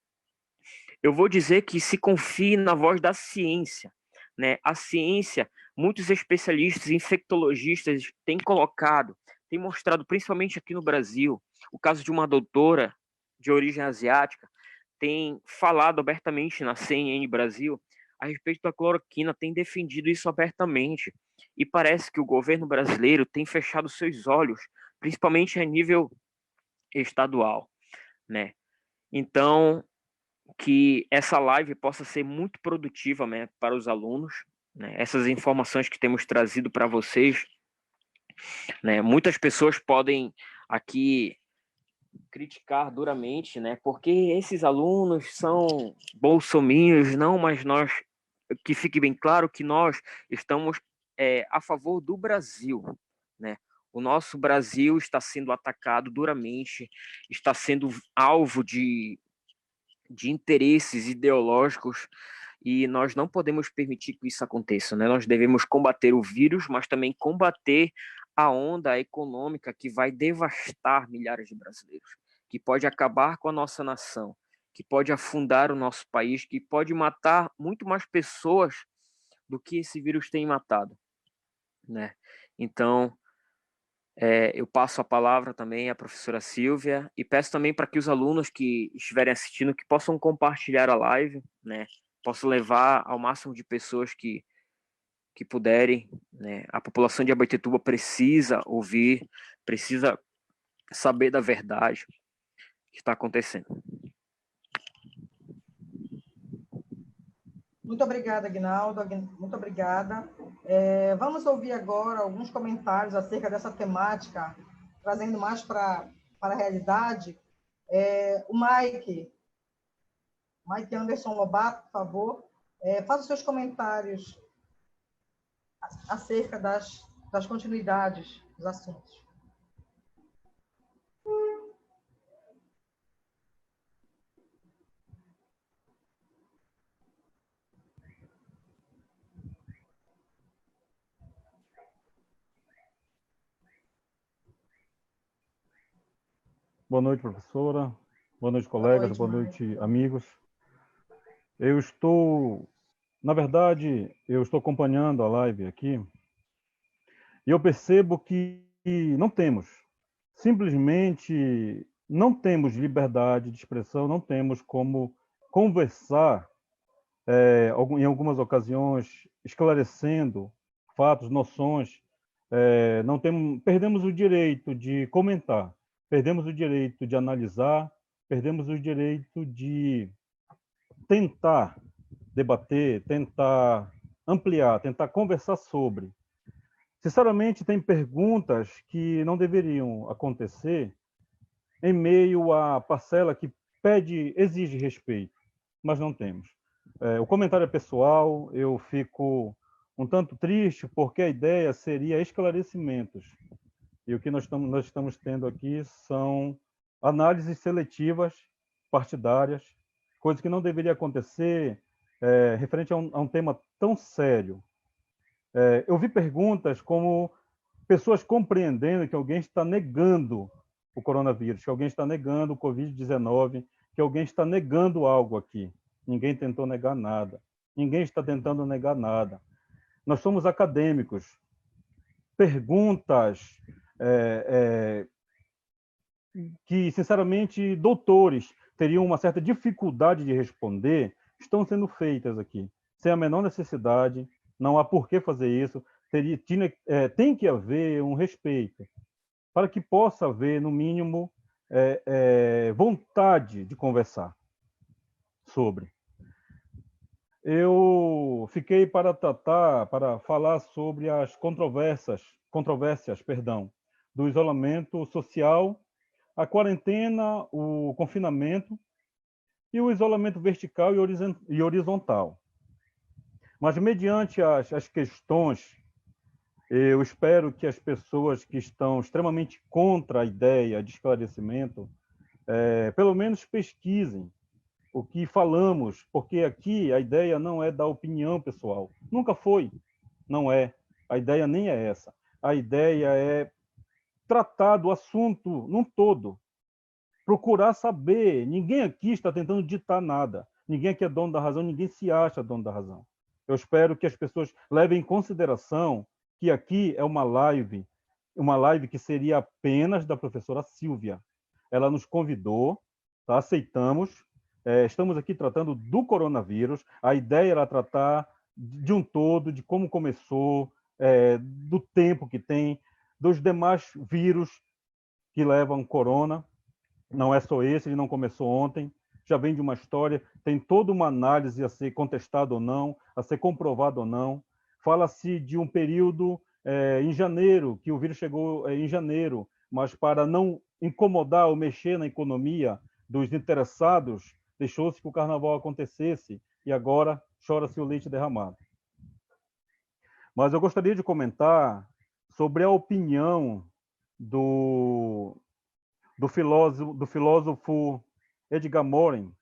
Eu vou dizer que se confie na voz da ciência, né? A ciência, muitos especialistas, infectologistas têm colocado, têm mostrado, principalmente aqui no Brasil, o caso de uma doutora de origem asiática, tem falado abertamente na CNN Brasil a respeito da cloroquina, tem defendido isso abertamente. E parece que o governo brasileiro tem fechado seus olhos, principalmente a nível estadual, né? Então, que essa live possa ser muito produtiva, né, para os alunos, né? Essas informações que temos trazido para vocês, né? Muitas pessoas podem aqui criticar duramente, né? Porque esses alunos são bolsominions, não, mas nós, que fique bem claro que nós estamos a favor do Brasil, né? O nosso Brasil está sendo atacado duramente, está sendo alvo de interesses ideológicos e nós não podemos permitir que isso aconteça, né? Nós devemos combater o vírus, mas também combater a onda econômica que vai devastar milhares de brasileiros, que pode acabar com a nossa nação, que pode afundar o nosso país, que pode matar muito mais pessoas do que esse vírus tem matado, né? Então, eu passo a palavra também à professora Silvia e peço também para que os alunos que estiverem assistindo que possam compartilhar a live, né? possa levar ao máximo de pessoas que puderem, né? A população de Abaetetuba precisa ouvir, precisa saber da verdade que está acontecendo. Muito obrigada, Aguinaldo. Muito obrigada. Vamos ouvir agora alguns comentários acerca dessa temática, trazendo mais para a realidade. O Mike Anderson Lobato, por favor, faça os seus comentários acerca das continuidades dos assuntos. Boa noite, professora. Boa noite, colegas. Boa noite, amigos. Na verdade, eu estou acompanhando a live aqui e eu percebo que simplesmente não temos liberdade de expressão, não temos como conversar em algumas ocasiões, esclarecendo fatos, noções. Perdemos o direito de comentar, perdemos o direito de analisar, perdemos o direito de tentar debater, tentar ampliar, tentar conversar sobre. Sinceramente, tem perguntas que não deveriam acontecer em meio à parcela que exige respeito, mas não temos. O comentário é pessoal, eu fico um tanto triste porque a ideia seria esclarecimentos. E o que nós estamos tendo aqui são análises seletivas, partidárias, coisa que não deveria acontecer referente a um tema tão sério. Eu vi perguntas como pessoas compreendendo que alguém está negando o coronavírus, que alguém está negando o Covid-19, que alguém está negando algo aqui. Ninguém tentou negar nada. Ninguém está tentando negar nada. Nós somos acadêmicos. Perguntas que, sinceramente, doutores teriam uma certa dificuldade de responder, estão sendo feitas aqui, sem a menor necessidade, não há por que fazer isso, tem que haver um respeito, para que possa haver, no mínimo, vontade de conversar sobre. Eu fiquei para falar sobre as controvérsias, do isolamento social, a quarentena, o confinamento e o isolamento vertical e horizontal. Mas, mediante as questões, eu espero que as pessoas que estão extremamente contra a ideia de esclarecimento, pelo menos pesquisem o que falamos, porque aqui a ideia não é dar opinião pessoal. Nunca foi, não é. A ideia nem é essa. A ideia é tratar do assunto num todo, procurar saber. Ninguém aqui está tentando ditar nada. Ninguém aqui é dono da razão, ninguém se acha dono da razão. Eu espero que as pessoas levem em consideração que aqui é uma live que seria apenas da professora Silvia. Ela nos convidou, tá? Aceitamos. Estamos aqui tratando do coronavírus. A ideia era tratar de um todo, de como começou, do tempo que tem, dos demais vírus que levam corona. Não é só esse, ele não começou ontem, já vem de uma história, tem toda uma análise a ser contestada ou não, a ser comprovada ou não. Fala-se de um período em janeiro, que o vírus chegou em janeiro, mas para não incomodar ou mexer na economia dos interessados, deixou-se que o carnaval acontecesse e agora chora-se o leite derramado. Mas eu gostaria de comentar sobre a opinião do filósofo Edgar Morin.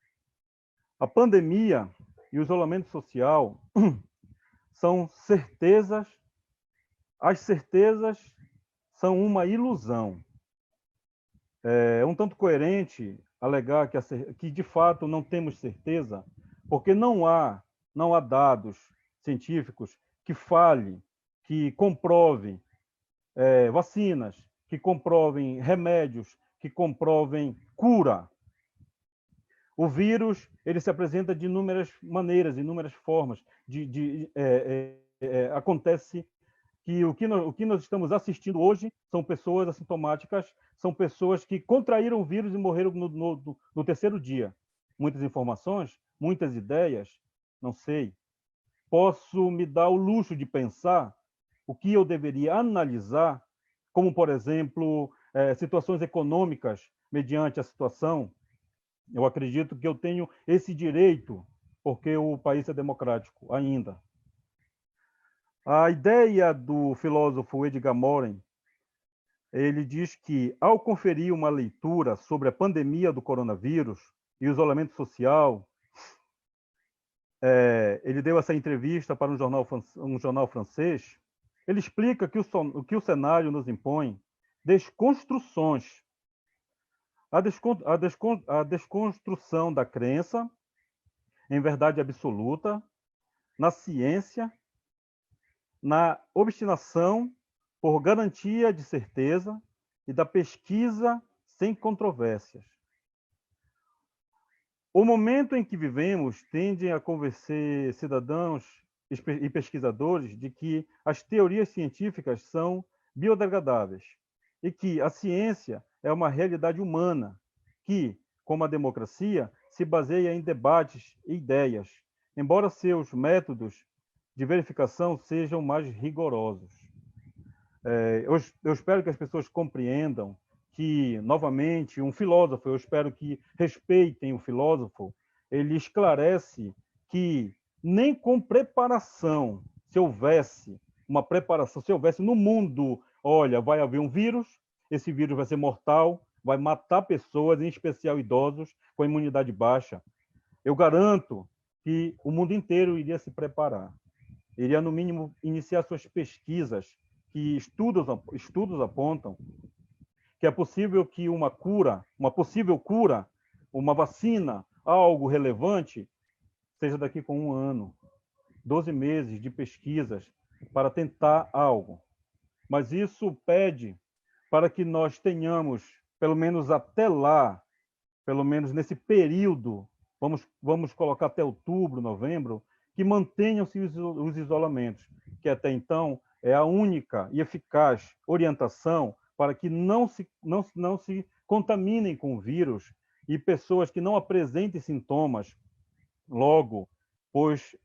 A pandemia e o isolamento social são certezas, as certezas são uma ilusão. É um tanto coerente alegar que de fato não temos certeza, porque não há dados científicos que falem, que comprovem vacinas, que comprovem remédios, que comprovem cura. O vírus ele se apresenta de inúmeras maneiras, inúmeras formas. Acontece que o que nós estamos assistindo hoje são pessoas assintomáticas, são pessoas que contraíram o vírus e morreram no terceiro dia. Muitas informações, muitas ideias, não sei. Posso me dar o luxo de pensar o que eu deveria analisar, como, por exemplo, situações econômicas mediante a situação. Eu acredito que eu tenho esse direito, porque o país é democrático ainda. A ideia do filósofo Edgar Morin, ele diz que, ao conferir uma leitura sobre a pandemia do coronavírus e o isolamento social, ele deu essa entrevista para um jornal francês. Ele explica que o cenário nos impõe desconstruções. A desconstrução da crença em verdade absoluta, na ciência, na obstinação por garantia de certeza e da pesquisa sem controvérsias. O momento em que vivemos tende a convencer cidadãos e pesquisadores de que as teorias científicas são biodegradáveis e que a ciência é uma realidade humana que, como a democracia, se baseia em debates e ideias, embora seus métodos de verificação sejam mais rigorosos. Eu espero que as pessoas compreendam que, novamente, um filósofo, eu espero que respeitem o filósofo, ele esclarece que nem com preparação, se houvesse uma preparação, se houvesse no mundo, olha, vai haver um vírus, esse vírus vai ser mortal, vai matar pessoas, em especial idosos, com imunidade baixa. Eu garanto que o mundo inteiro iria se preparar, iria, no mínimo, iniciar suas pesquisas, que estudos apontam que é possível que uma possível cura, uma vacina, algo relevante, seja daqui com 1 ano, 12 meses de pesquisas para tentar algo. Mas isso pede para que nós tenhamos, pelo menos até lá, pelo menos nesse período, vamos colocar até outubro, novembro, que mantenham-se os isolamentos, que até então é a única e eficaz orientação para que não se contaminem com o vírus e pessoas que não apresentem sintomas logo, pois,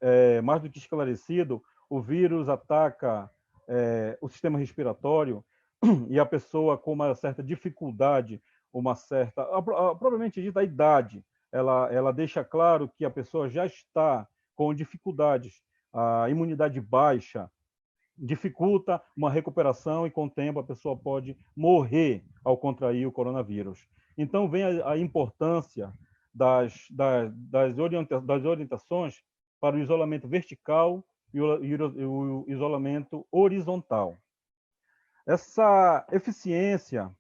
mais do que esclarecido, o vírus ataca o sistema respiratório e a pessoa com uma certa dificuldade, provavelmente dita a idade, ela deixa claro que a pessoa já está com dificuldades, a imunidade baixa, dificulta uma recuperação e, com o tempo, a pessoa pode morrer ao contrair o coronavírus. Então, vem a importância das orientações para o isolamento vertical e o isolamento horizontal. Essa eficiência,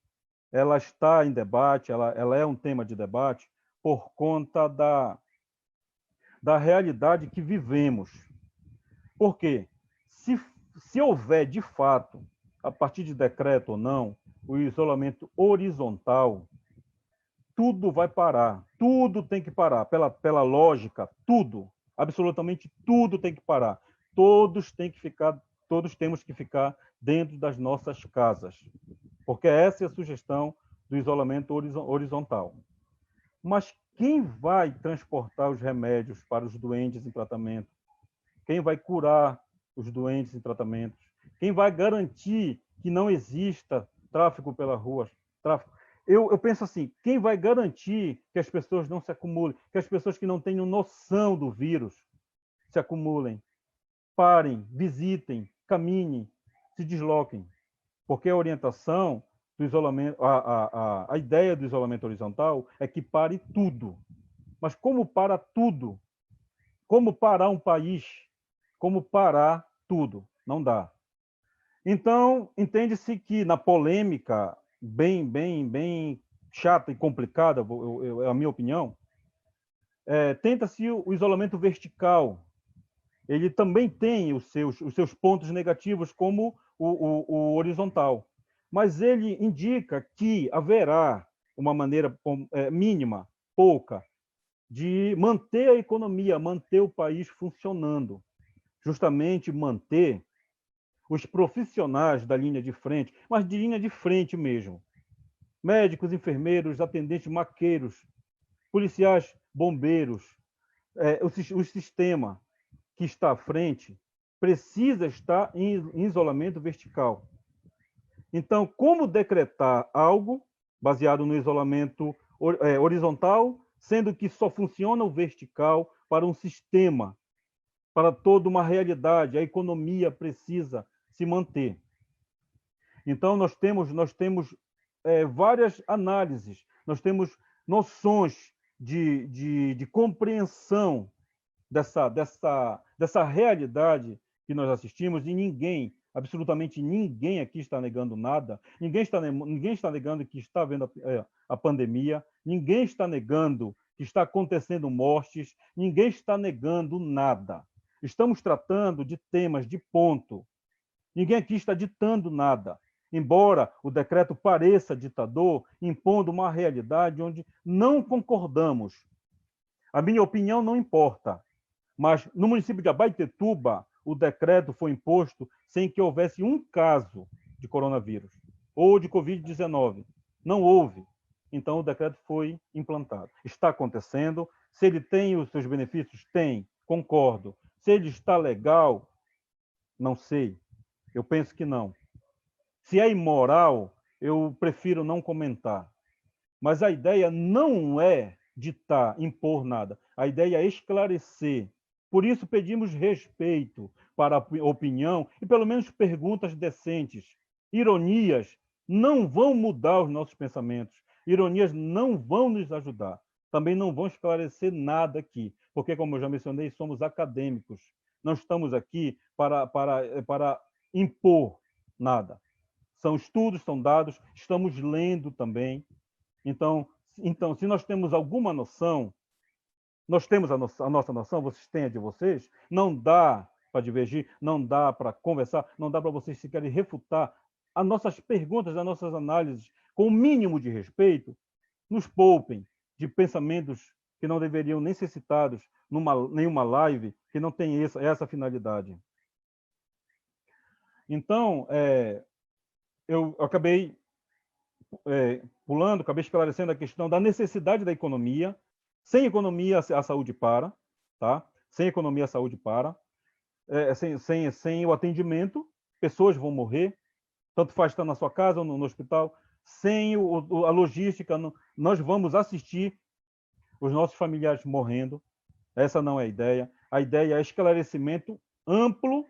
ela está em debate, ela é um tema de debate por conta da realidade que vivemos. Por quê? Se houver, de fato, a partir de decreto ou não, o isolamento horizontal, tudo vai parar. Tudo tem que parar. Pela lógica, tudo, absolutamente tudo tem que parar. Todos temos que ficar dentro das nossas casas. Porque essa é a sugestão do isolamento horizontal. Mas quem vai transportar os remédios para os doentes em tratamento? Quem vai curar os doentes em tratamento? Quem vai garantir que não exista tráfico pela rua? Eu penso assim, quem vai garantir que as pessoas não se acumulem, que as pessoas que não tenham noção do vírus se acumulem? Parem, visitem, caminhem, se desloquem. Porque a orientação do isolamento, a ideia do isolamento horizontal é que pare tudo. Mas como para tudo? Como parar um país? Como parar tudo? Não dá. Então, entende-se que na polêmica bem chata e complicada, é a minha opinião, tenta-se o isolamento vertical. Ele também tem os seus pontos negativos, como o horizontal. Mas ele indica que haverá uma maneira mínima, pouca, de manter a economia, manter o país funcionando, justamente manter os profissionais da linha de frente, mas de linha de frente mesmo. Médicos, enfermeiros, atendentes, maqueiros, policiais, bombeiros, o sistema que está à frente precisa estar em isolamento vertical. Então, como decretar algo baseado no isolamento horizontal, sendo que só funciona o vertical para um sistema, para toda uma realidade, a economia precisa se manter. Então, nós temos várias análises, nós temos noções de compreensão dessa realidade que nós assistimos, e ninguém, absolutamente ninguém aqui está negando nada, ninguém está negando que está havendo a pandemia, ninguém está negando que está acontecendo mortes, ninguém está negando nada. Estamos tratando de temas de ponto. Ninguém aqui está ditando nada. Embora o decreto pareça ditador, impondo uma realidade onde não concordamos. A minha opinião não importa. Mas no município de Abaetetuba, o decreto foi imposto sem que houvesse um caso de coronavírus ou de Covid-19. Não houve. Então, o decreto foi implantado. Está acontecendo. Se ele tem os seus benefícios, tem. Concordo. Se ele está legal, não sei. Eu penso que não. Se é imoral, eu prefiro não comentar. Mas a ideia não é ditar, impor nada. A ideia é esclarecer. Por isso, pedimos respeito para a opinião e, pelo menos, perguntas decentes. Ironias não vão mudar os nossos pensamentos. Ironias não vão nos ajudar. Também não vão esclarecer nada aqui, porque, como eu já mencionei, somos acadêmicos. Não estamos aqui para impor nada. São estudos, são dados, estamos lendo também. Então, se nós temos alguma noção, nós temos a nossa noção, vocês têm a de vocês, não dá para divergir, não dá para conversar, não dá para vocês se querem refutar as nossas perguntas, as nossas análises, com o mínimo de respeito, nos poupem de pensamentos que não deveriam nem ser citados nenhuma live que não tem essa finalidade. Então, eu acabei pulando, acabei esclarecendo a questão da necessidade da economia. Sem economia, a saúde para, tá? Sem economia, a saúde para. Sem o atendimento, pessoas vão morrer, tanto faz estar na sua casa ou no hospital. Sem a logística, nós vamos assistir os nossos familiares morrendo. Essa não é a ideia. A ideia é esclarecimento amplo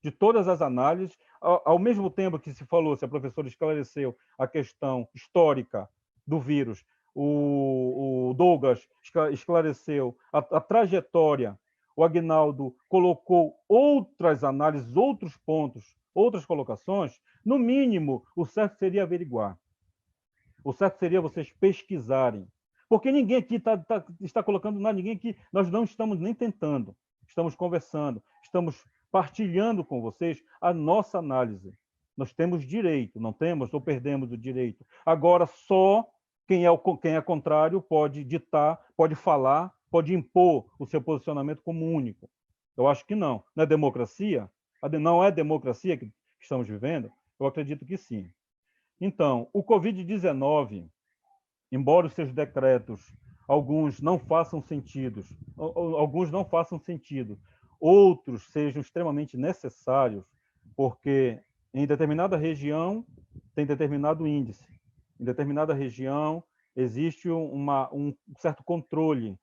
de todas as análises, ao mesmo tempo que se falou, se a professora esclareceu a questão histórica do vírus, o Douglas esclareceu a trajetória, o Aguinaldo colocou outras análises, outros pontos, outras colocações, no mínimo, o certo seria averiguar. O certo seria vocês pesquisarem. Porque ninguém aqui está colocando nada, ninguém aqui, nós não estamos nem tentando, estamos conversando, estamos partilhando com vocês a nossa análise. Nós temos direito, não temos ou perdemos o direito. Agora, só quem é contrário pode ditar, pode falar, pode impor o seu posicionamento como único. Eu acho que não. Não é democracia? Não é democracia que estamos vivendo? Eu acredito que sim. Então, o Covid-19, embora os seus decretos, alguns não façam sentido, outros sejam extremamente necessários, porque em determinada região tem determinado índice. Em determinada região existe um certo controle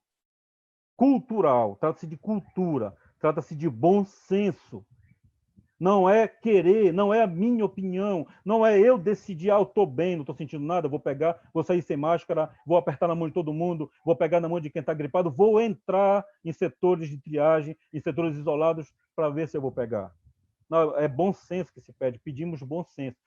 cultural, trata-se de cultura, trata-se de bom senso. Não é querer, não é a minha opinião, não é eu decidir, eu estou bem, não estou sentindo nada, vou pegar, vou sair sem máscara, vou apertar na mão de todo mundo, vou pegar na mão de quem está gripado, vou entrar em setores de triagem, em setores isolados, para ver se eu vou pegar. Não, é bom senso que se pede, pedimos bom senso.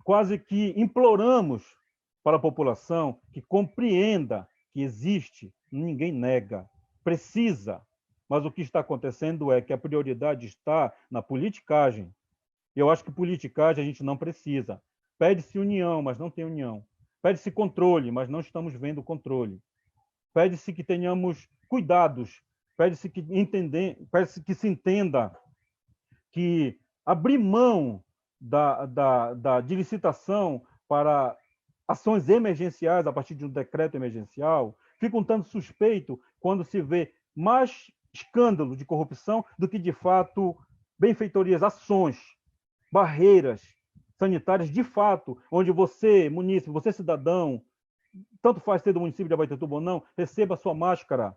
Quase que imploramos para a população que compreenda que existe, ninguém nega, precisa. Mas o que está acontecendo é que a prioridade está na politicagem. Eu acho que politicagem a gente não precisa. Pede-se união, mas não tem união. Pede-se controle, mas não estamos vendo controle. pede-se que tenhamos cuidados, pede-se que se entenda que abrir mão de licitação para ações emergenciais a partir de um decreto emergencial fica um tanto suspeito quando se vê mais escândalo de corrupção do que, de fato, benfeitorias, ações, barreiras sanitárias, de fato, onde você, munícipe, você, cidadão, tanto faz ser do município de Abaetetuba ou não, receba a sua máscara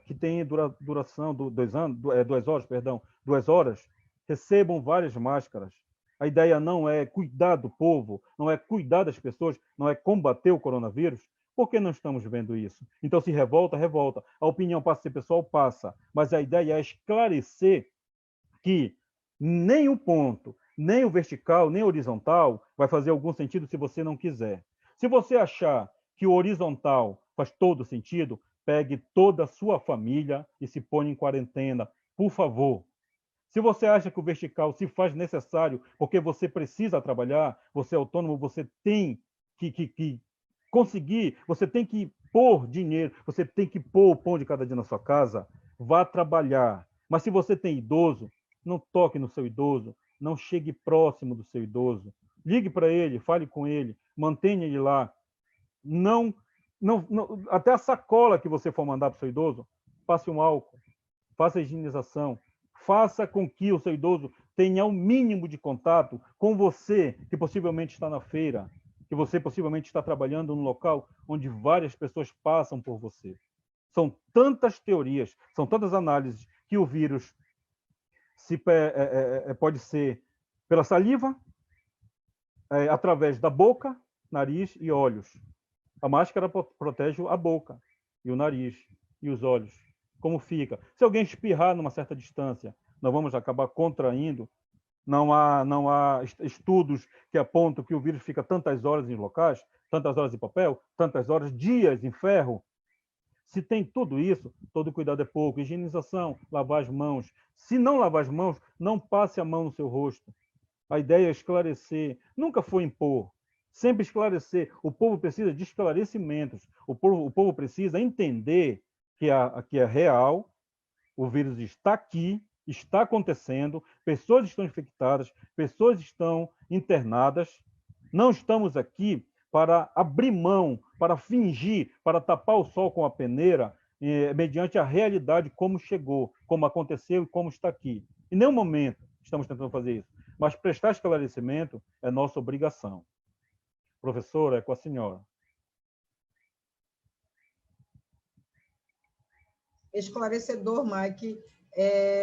que tem duração de 2 horas, recebam várias máscaras. A ideia não é cuidar do povo, não é cuidar das pessoas, não é combater o coronavírus. Por que não estamos vendo isso? Então, se revolta, revolta. A opinião passa a ser pessoal, passa. Mas a ideia é esclarecer que nem o ponto, nem o vertical, nem o horizontal vai fazer algum sentido se você não quiser. Se você achar que o horizontal faz todo sentido, pegue toda a sua família e se ponha em quarentena, por favor. Se você acha que o vertical se faz necessário porque você precisa trabalhar, você é autônomo, você tem que conseguir, você tem que pôr dinheiro, você tem que pôr o pão de cada dia na sua casa, vá trabalhar. Mas se você tem idoso, não toque no seu idoso, não chegue próximo do seu idoso. Ligue para ele, fale com ele, mantenha ele lá. Não, até a sacola que você for mandar para o seu idoso, passe um álcool, faça a higienização, faça com que o seu idoso tenha o mínimo de contato com você, que possivelmente está na feira, que você possivelmente está trabalhando num local onde várias pessoas passam por você. São tantas teorias, são tantas análises que o vírus pode ser pela saliva, através da boca, nariz e olhos. A máscara protege a boca e o nariz e os olhos. Como fica? Se alguém espirrar numa certa distância, nós vamos acabar contraindo. Não há estudos que apontam que o vírus fica tantas horas em locais, tantas horas em papel, tantas horas, dias em ferro. Se tem tudo isso, todo cuidado é pouco. Higienização, lavar as mãos. Se não lavar as mãos, não passe a mão no seu rosto. A ideia é esclarecer, nunca foi impor. Sempre esclarecer. O povo precisa de esclarecimentos. O povo precisa entender que é real, o vírus está aqui, está acontecendo, pessoas estão infectadas, pessoas estão internadas. Não estamos aqui para abrir mão, para fingir, para tapar o sol com a peneira, mediante a realidade como chegou, como aconteceu e como está aqui. Em nenhum momento estamos tentando fazer isso, mas prestar esclarecimento é nossa obrigação. Professora, é com a senhora. Esclarecedor, Mike.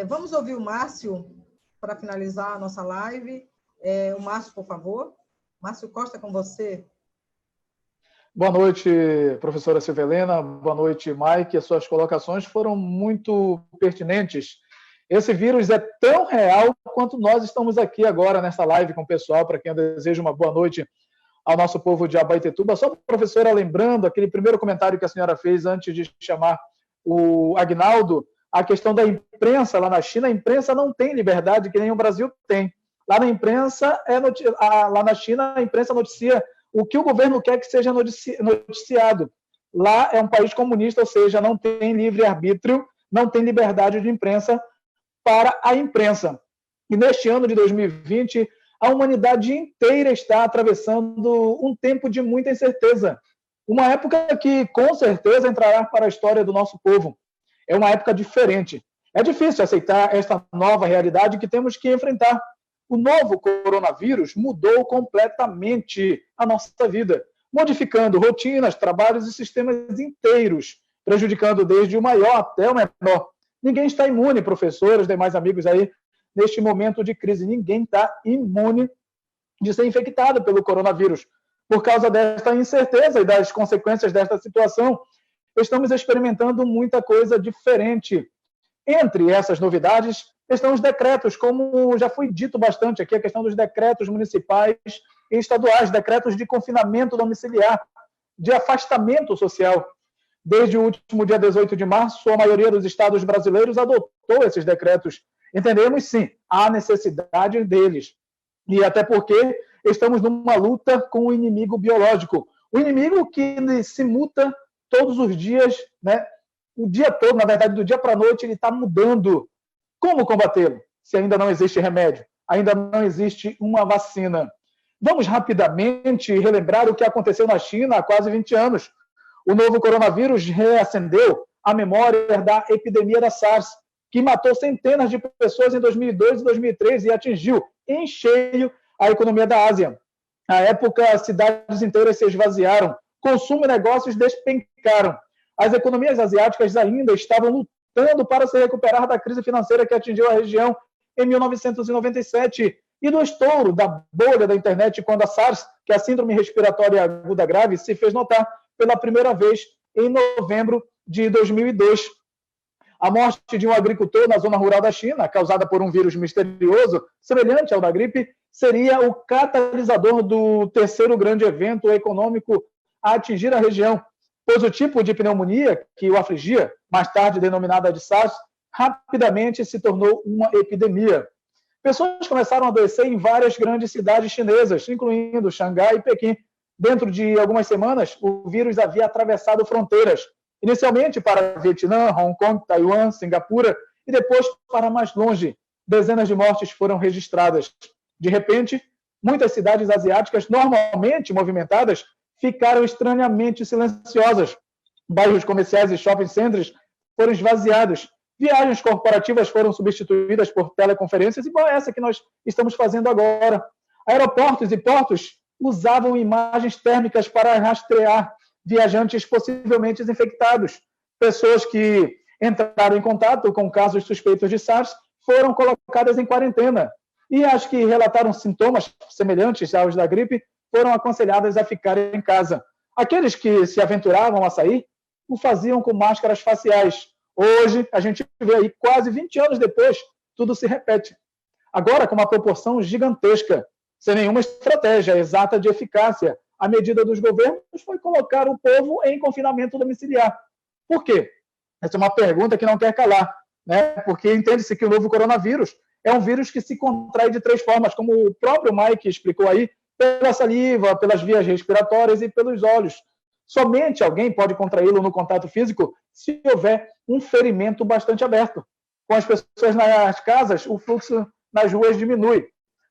Vamos ouvir o Márcio para finalizar a nossa live. O Márcio, por favor. Márcio Costa, com você. Boa noite, professora Silvelena. Boa noite, Mike. As suas colocações foram muito pertinentes. Esse vírus é tão real quanto nós estamos aqui agora nessa live com o pessoal, para quem eu desejo uma boa noite ao nosso povo de Abaetetuba. Só, professora, lembrando aquele primeiro comentário que a senhora fez antes de chamar o Agnaldo, a questão da imprensa lá na China. A imprensa não tem liberdade que nem o Brasil tem. Lá na China, a imprensa noticia o que o governo quer que seja noticiado. Lá é um país comunista, ou seja, não tem livre-arbítrio, não tem liberdade de imprensa para a imprensa. E neste ano de 2020, a humanidade inteira está atravessando um tempo de muita incerteza. Uma época que, com certeza, entrará para a história do nosso povo. É uma época diferente. É difícil aceitar esta nova realidade que temos que enfrentar. O novo coronavírus mudou completamente a nossa vida, modificando rotinas, trabalhos e sistemas inteiros, prejudicando desde o maior até o menor. Ninguém está imune, professores, demais amigos aí, neste momento de crise. Ninguém está imune de ser infectado pelo coronavírus. Por causa desta incerteza e das consequências desta situação, estamos experimentando muita coisa diferente. Entre essas novidades estão os decretos, como já foi dito bastante aqui, a questão dos decretos municipais e estaduais, decretos de confinamento domiciliar, de afastamento social. Desde o último dia 18 de março, a maioria dos estados brasileiros adotou esses decretos. Entendemos, sim, a necessidade deles. E até porque estamos numa luta com o inimigo biológico. O inimigo que se muta todos os dias, né? O dia todo, na verdade, do dia para a noite, ele está mudando. Como combatê-lo, se ainda não existe remédio, ainda não existe uma vacina? Vamos rapidamente relembrar o que aconteceu na China há quase 20 anos. O novo coronavírus reacendeu a memória da epidemia da SARS, que matou centenas de pessoas em 2002 e 2003 e atingiu em cheio a economia da Ásia. Na época, cidades inteiras se esvaziaram, consumo e negócios despencaram. As economias asiáticas ainda estavam lutando para se recuperar da crise financeira que atingiu a região em 1997 e do estouro da bolha da internet quando a SARS, que é a Síndrome Respiratória Aguda Grave, se fez notar pela primeira vez em novembro de 2002. A morte de um agricultor na zona rural da China, causada por um vírus misterioso, semelhante ao da gripe, seria o catalisador do terceiro grande evento econômico a atingir a região, pois o tipo de pneumonia que o afligia, mais tarde denominada de SARS, rapidamente se tornou uma epidemia. Pessoas começaram a adoecer em várias grandes cidades chinesas, incluindo Xangai e Pequim. Dentro de algumas semanas, o vírus havia atravessado fronteiras, inicialmente para Vietnã, Hong Kong, Taiwan, Singapura, e depois para mais longe. Dezenas de mortes foram registradas. De repente, muitas cidades asiáticas normalmente movimentadas ficaram estranhamente silenciosas. Bairros comerciais e shopping centers foram esvaziados. Viagens corporativas foram substituídas por teleconferências, igual essa que nós estamos fazendo agora. Aeroportos e portos usavam imagens térmicas para rastrear viajantes possivelmente infectados. Pessoas que entraram em contato com casos suspeitos de SARS foram colocadas em quarentena. E as que relataram sintomas semelhantes aos da gripe foram aconselhadas a ficar em casa. Aqueles que se aventuravam a sair o faziam com máscaras faciais. Hoje, a gente vê aí, quase 20 anos depois, tudo se repete. Agora, com uma proporção gigantesca, sem nenhuma estratégia exata de eficácia. A medida dos governos foi colocar o povo em confinamento domiciliar. Por quê? Essa é uma pergunta que não quer calar, né? Porque entende-se que o novo coronavírus é um vírus que se contrai de 3 formas, como o próprio Mike explicou aí, pela saliva, pelas vias respiratórias e pelos olhos. Somente alguém pode contraí-lo no contato físico se houver um ferimento bastante aberto. Com as pessoas nas casas, o fluxo nas ruas diminui.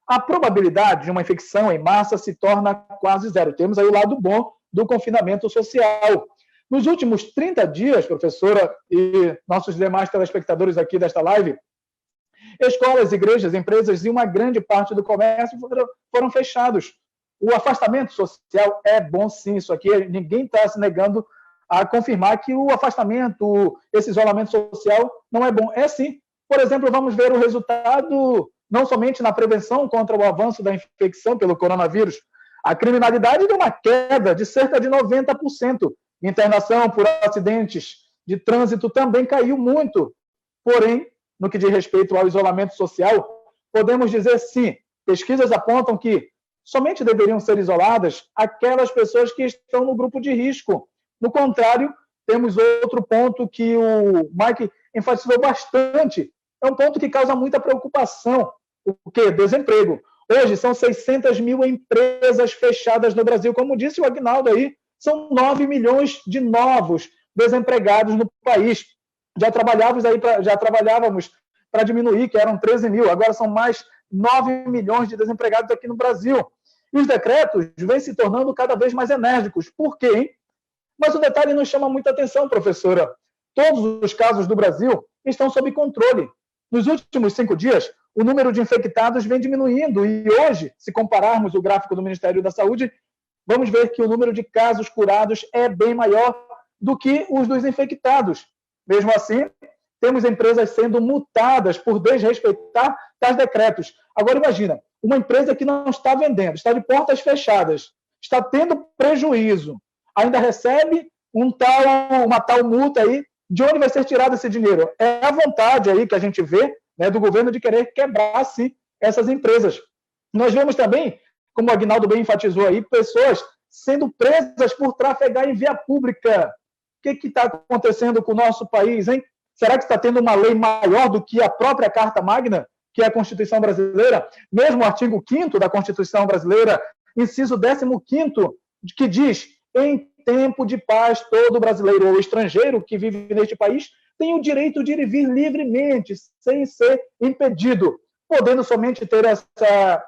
A probabilidade de uma infecção em massa se torna quase zero. Temos aí o lado bom do confinamento social. Nos últimos 30 dias, professora e nossos demais telespectadores aqui desta live, escolas, igrejas, empresas e uma grande parte do comércio foram fechados. O afastamento social é bom, sim. Isso aqui, ninguém está se negando a confirmar que o afastamento, esse isolamento social não é bom. É sim. Por exemplo, vamos ver o resultado não somente na prevenção contra o avanço da infecção pelo coronavírus. A criminalidade deu uma queda de cerca de 90%. Internação por acidentes de trânsito também caiu muito. Porém, no que diz respeito ao isolamento social, podemos dizer sim. Pesquisas apontam que somente deveriam ser isoladas aquelas pessoas que estão no grupo de risco. No contrário, temos outro ponto que o Mike enfatizou bastante. É um ponto que causa muita preocupação. O quê? Desemprego. Hoje são 600 mil empresas fechadas no Brasil. Como disse o Aguinaldo aí, são 9 milhões de novos desempregados no país. Já trabalhávamos para diminuir, que eram 13 mil. Agora são mais 9 milhões de desempregados aqui no Brasil. E os decretos vêm se tornando cada vez mais enérgicos. Por quê, hein? Mas o detalhe nos chama muita atenção, professora. Todos os casos do Brasil estão sob controle. Nos últimos 5 dias, o número de infectados vem diminuindo. E hoje, se compararmos o gráfico do Ministério da Saúde, vamos ver que o número de casos curados é bem maior do que os dos infectados. Mesmo assim, temos empresas sendo multadas por desrespeitar tais decretos. Agora, imagina, uma empresa que não está vendendo, está de portas fechadas, está tendo prejuízo, ainda recebe uma tal multa aí. De onde vai ser tirado esse dinheiro? É a vontade aí que a gente vê, né, do governo de querer quebrar, sim, essas empresas. Nós vemos também, como o Aguinaldo bem enfatizou aí, pessoas sendo presas por trafegar em via pública. O que está acontecendo com o nosso país, hein? Será que está tendo uma lei maior do que a própria Carta Magna, que é a Constituição Brasileira? Mesmo o artigo 5º da Constituição Brasileira, inciso 15º, que diz: em tempo de paz, todo brasileiro ou estrangeiro que vive neste país tem o direito de ir e vir livremente, sem ser impedido, podendo somente ter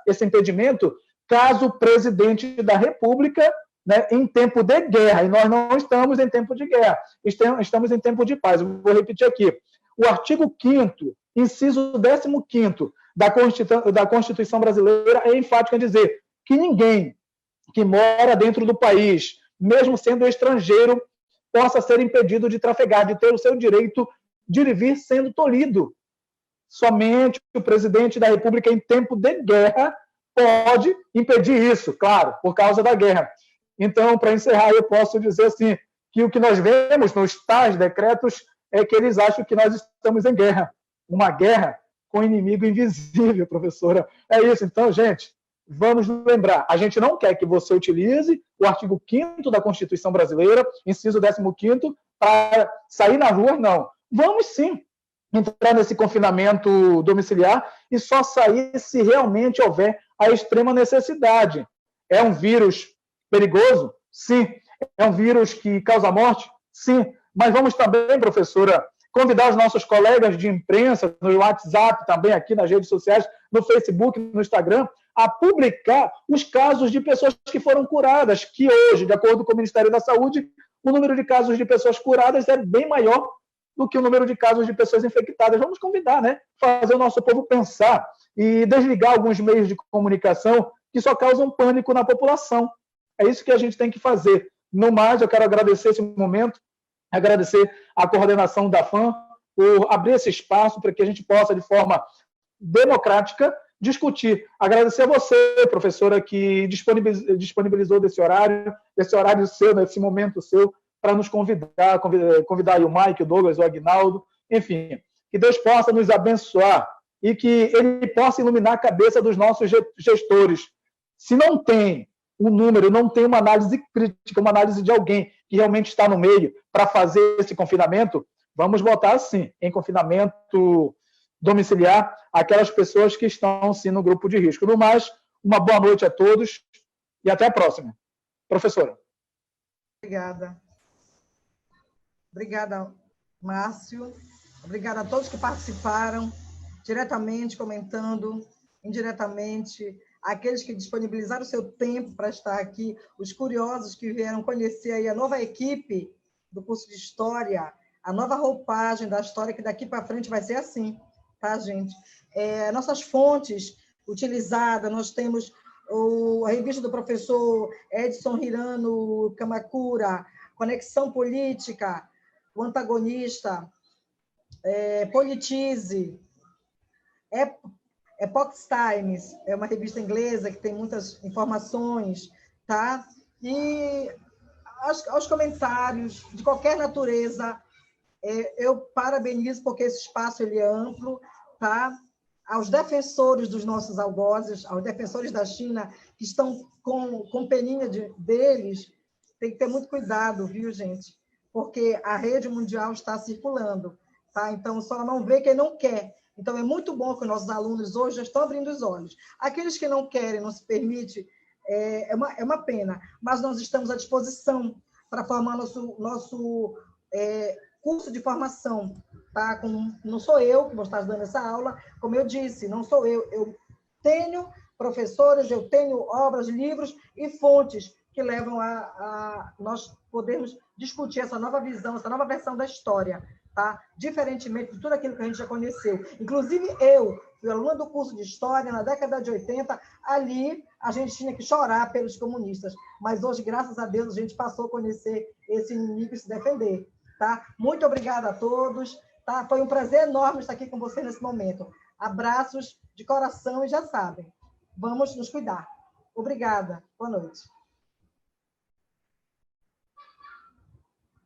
esse impedimento caso o presidente da República, né, em tempo de guerra, e nós não estamos em tempo de guerra, estamos em tempo de paz. Eu vou repetir aqui. O artigo 5º, inciso 15º da Constituição brasileira é enfático em dizer que ninguém que mora dentro do país, mesmo sendo estrangeiro, possa ser impedido de trafegar, de ter o seu direito de ir e vir sendo tolhido. Somente o presidente da República, em tempo de guerra, pode impedir isso, claro, por causa da guerra. Então, para encerrar, eu posso dizer assim, que o que nós vemos nos tais decretos é que eles acham que nós estamos em guerra, uma guerra com inimigo invisível, professora. É isso. Então, gente, vamos lembrar, a gente não quer que você utilize o artigo 5º da Constituição Brasileira, inciso 15º, para sair na rua, não. Vamos sim entrar nesse confinamento domiciliar e só sair se realmente houver a extrema necessidade. É um vírus perigoso? Sim. É um vírus que causa morte? Sim. Mas vamos também, professora, convidar os nossos colegas de imprensa, no WhatsApp, também aqui nas redes sociais, no Facebook, no Instagram, a publicar os casos de pessoas que foram curadas, que hoje, de acordo com o Ministério da Saúde, o número de casos de pessoas curadas é bem maior do que o número de casos de pessoas infectadas. Vamos convidar, né? Fazer o nosso povo pensar e desligar alguns meios de comunicação que só causam pânico na população. É isso que a gente tem que fazer. No mais, eu quero agradecer esse momento, agradecer a coordenação da FAM por abrir esse espaço para que a gente possa, de forma democrática, discutir. Agradecer a você, professora, que disponibilizou desse horário seu, nesse momento seu, para nos convidar aí o Mike, o Douglas, o Aguinaldo, enfim, que Deus possa nos abençoar e que Ele possa iluminar a cabeça dos nossos gestores. Se não tem um número, não tem uma análise crítica, uma análise de alguém que realmente está no meio para fazer esse confinamento, vamos botar, sim, em confinamento domiciliar aquelas pessoas que estão, sim, no grupo de risco. No mais, uma boa noite a todos e até a próxima. Professora. Obrigada. Obrigada, Márcio. Obrigada a todos que participaram, diretamente, comentando, indiretamente, aqueles que disponibilizaram o seu tempo para estar aqui, os curiosos que vieram conhecer aí a nova equipe do curso de História, a nova roupagem da história, que daqui para frente vai ser assim, tá, gente? Nossas fontes utilizadas, nós temos a revista do professor Edson Hirano Kamakura, Conexão Política, O Antagonista, Politize, Epoch Times, é uma revista inglesa que tem muitas informações, tá? E aos comentários de qualquer natureza, eu parabenizo porque esse espaço ele é amplo, tá? Aos defensores dos nossos algozes, aos defensores da China, que estão com peninha deles, tem que ter muito cuidado, viu, gente? Porque a rede mundial está circulando, tá? Então, só não vê quem não quer. Então, é muito bom que os nossos alunos hoje já estão abrindo os olhos. Aqueles que não querem, não se permitem, é uma pena, mas nós estamos à disposição para formar nosso curso de formação. Tá? Não sou eu que vou estar dando essa aula, como eu disse, não sou eu. Eu tenho professores, eu tenho obras, livros e fontes que levam a nós podermos discutir essa nova visão, essa nova versão da história, tá? Diferentemente de tudo aquilo que a gente já conheceu. Inclusive eu, fui aluna do curso de História, na década de 80, ali a gente tinha que chorar pelos comunistas, mas hoje, graças a Deus, a gente passou a conhecer esse inimigo e se defender. Tá? Muito obrigada a todos. Tá? Foi um prazer enorme estar aqui com você nesse momento. Abraços de coração e já sabem, vamos nos cuidar. Obrigada. Boa noite.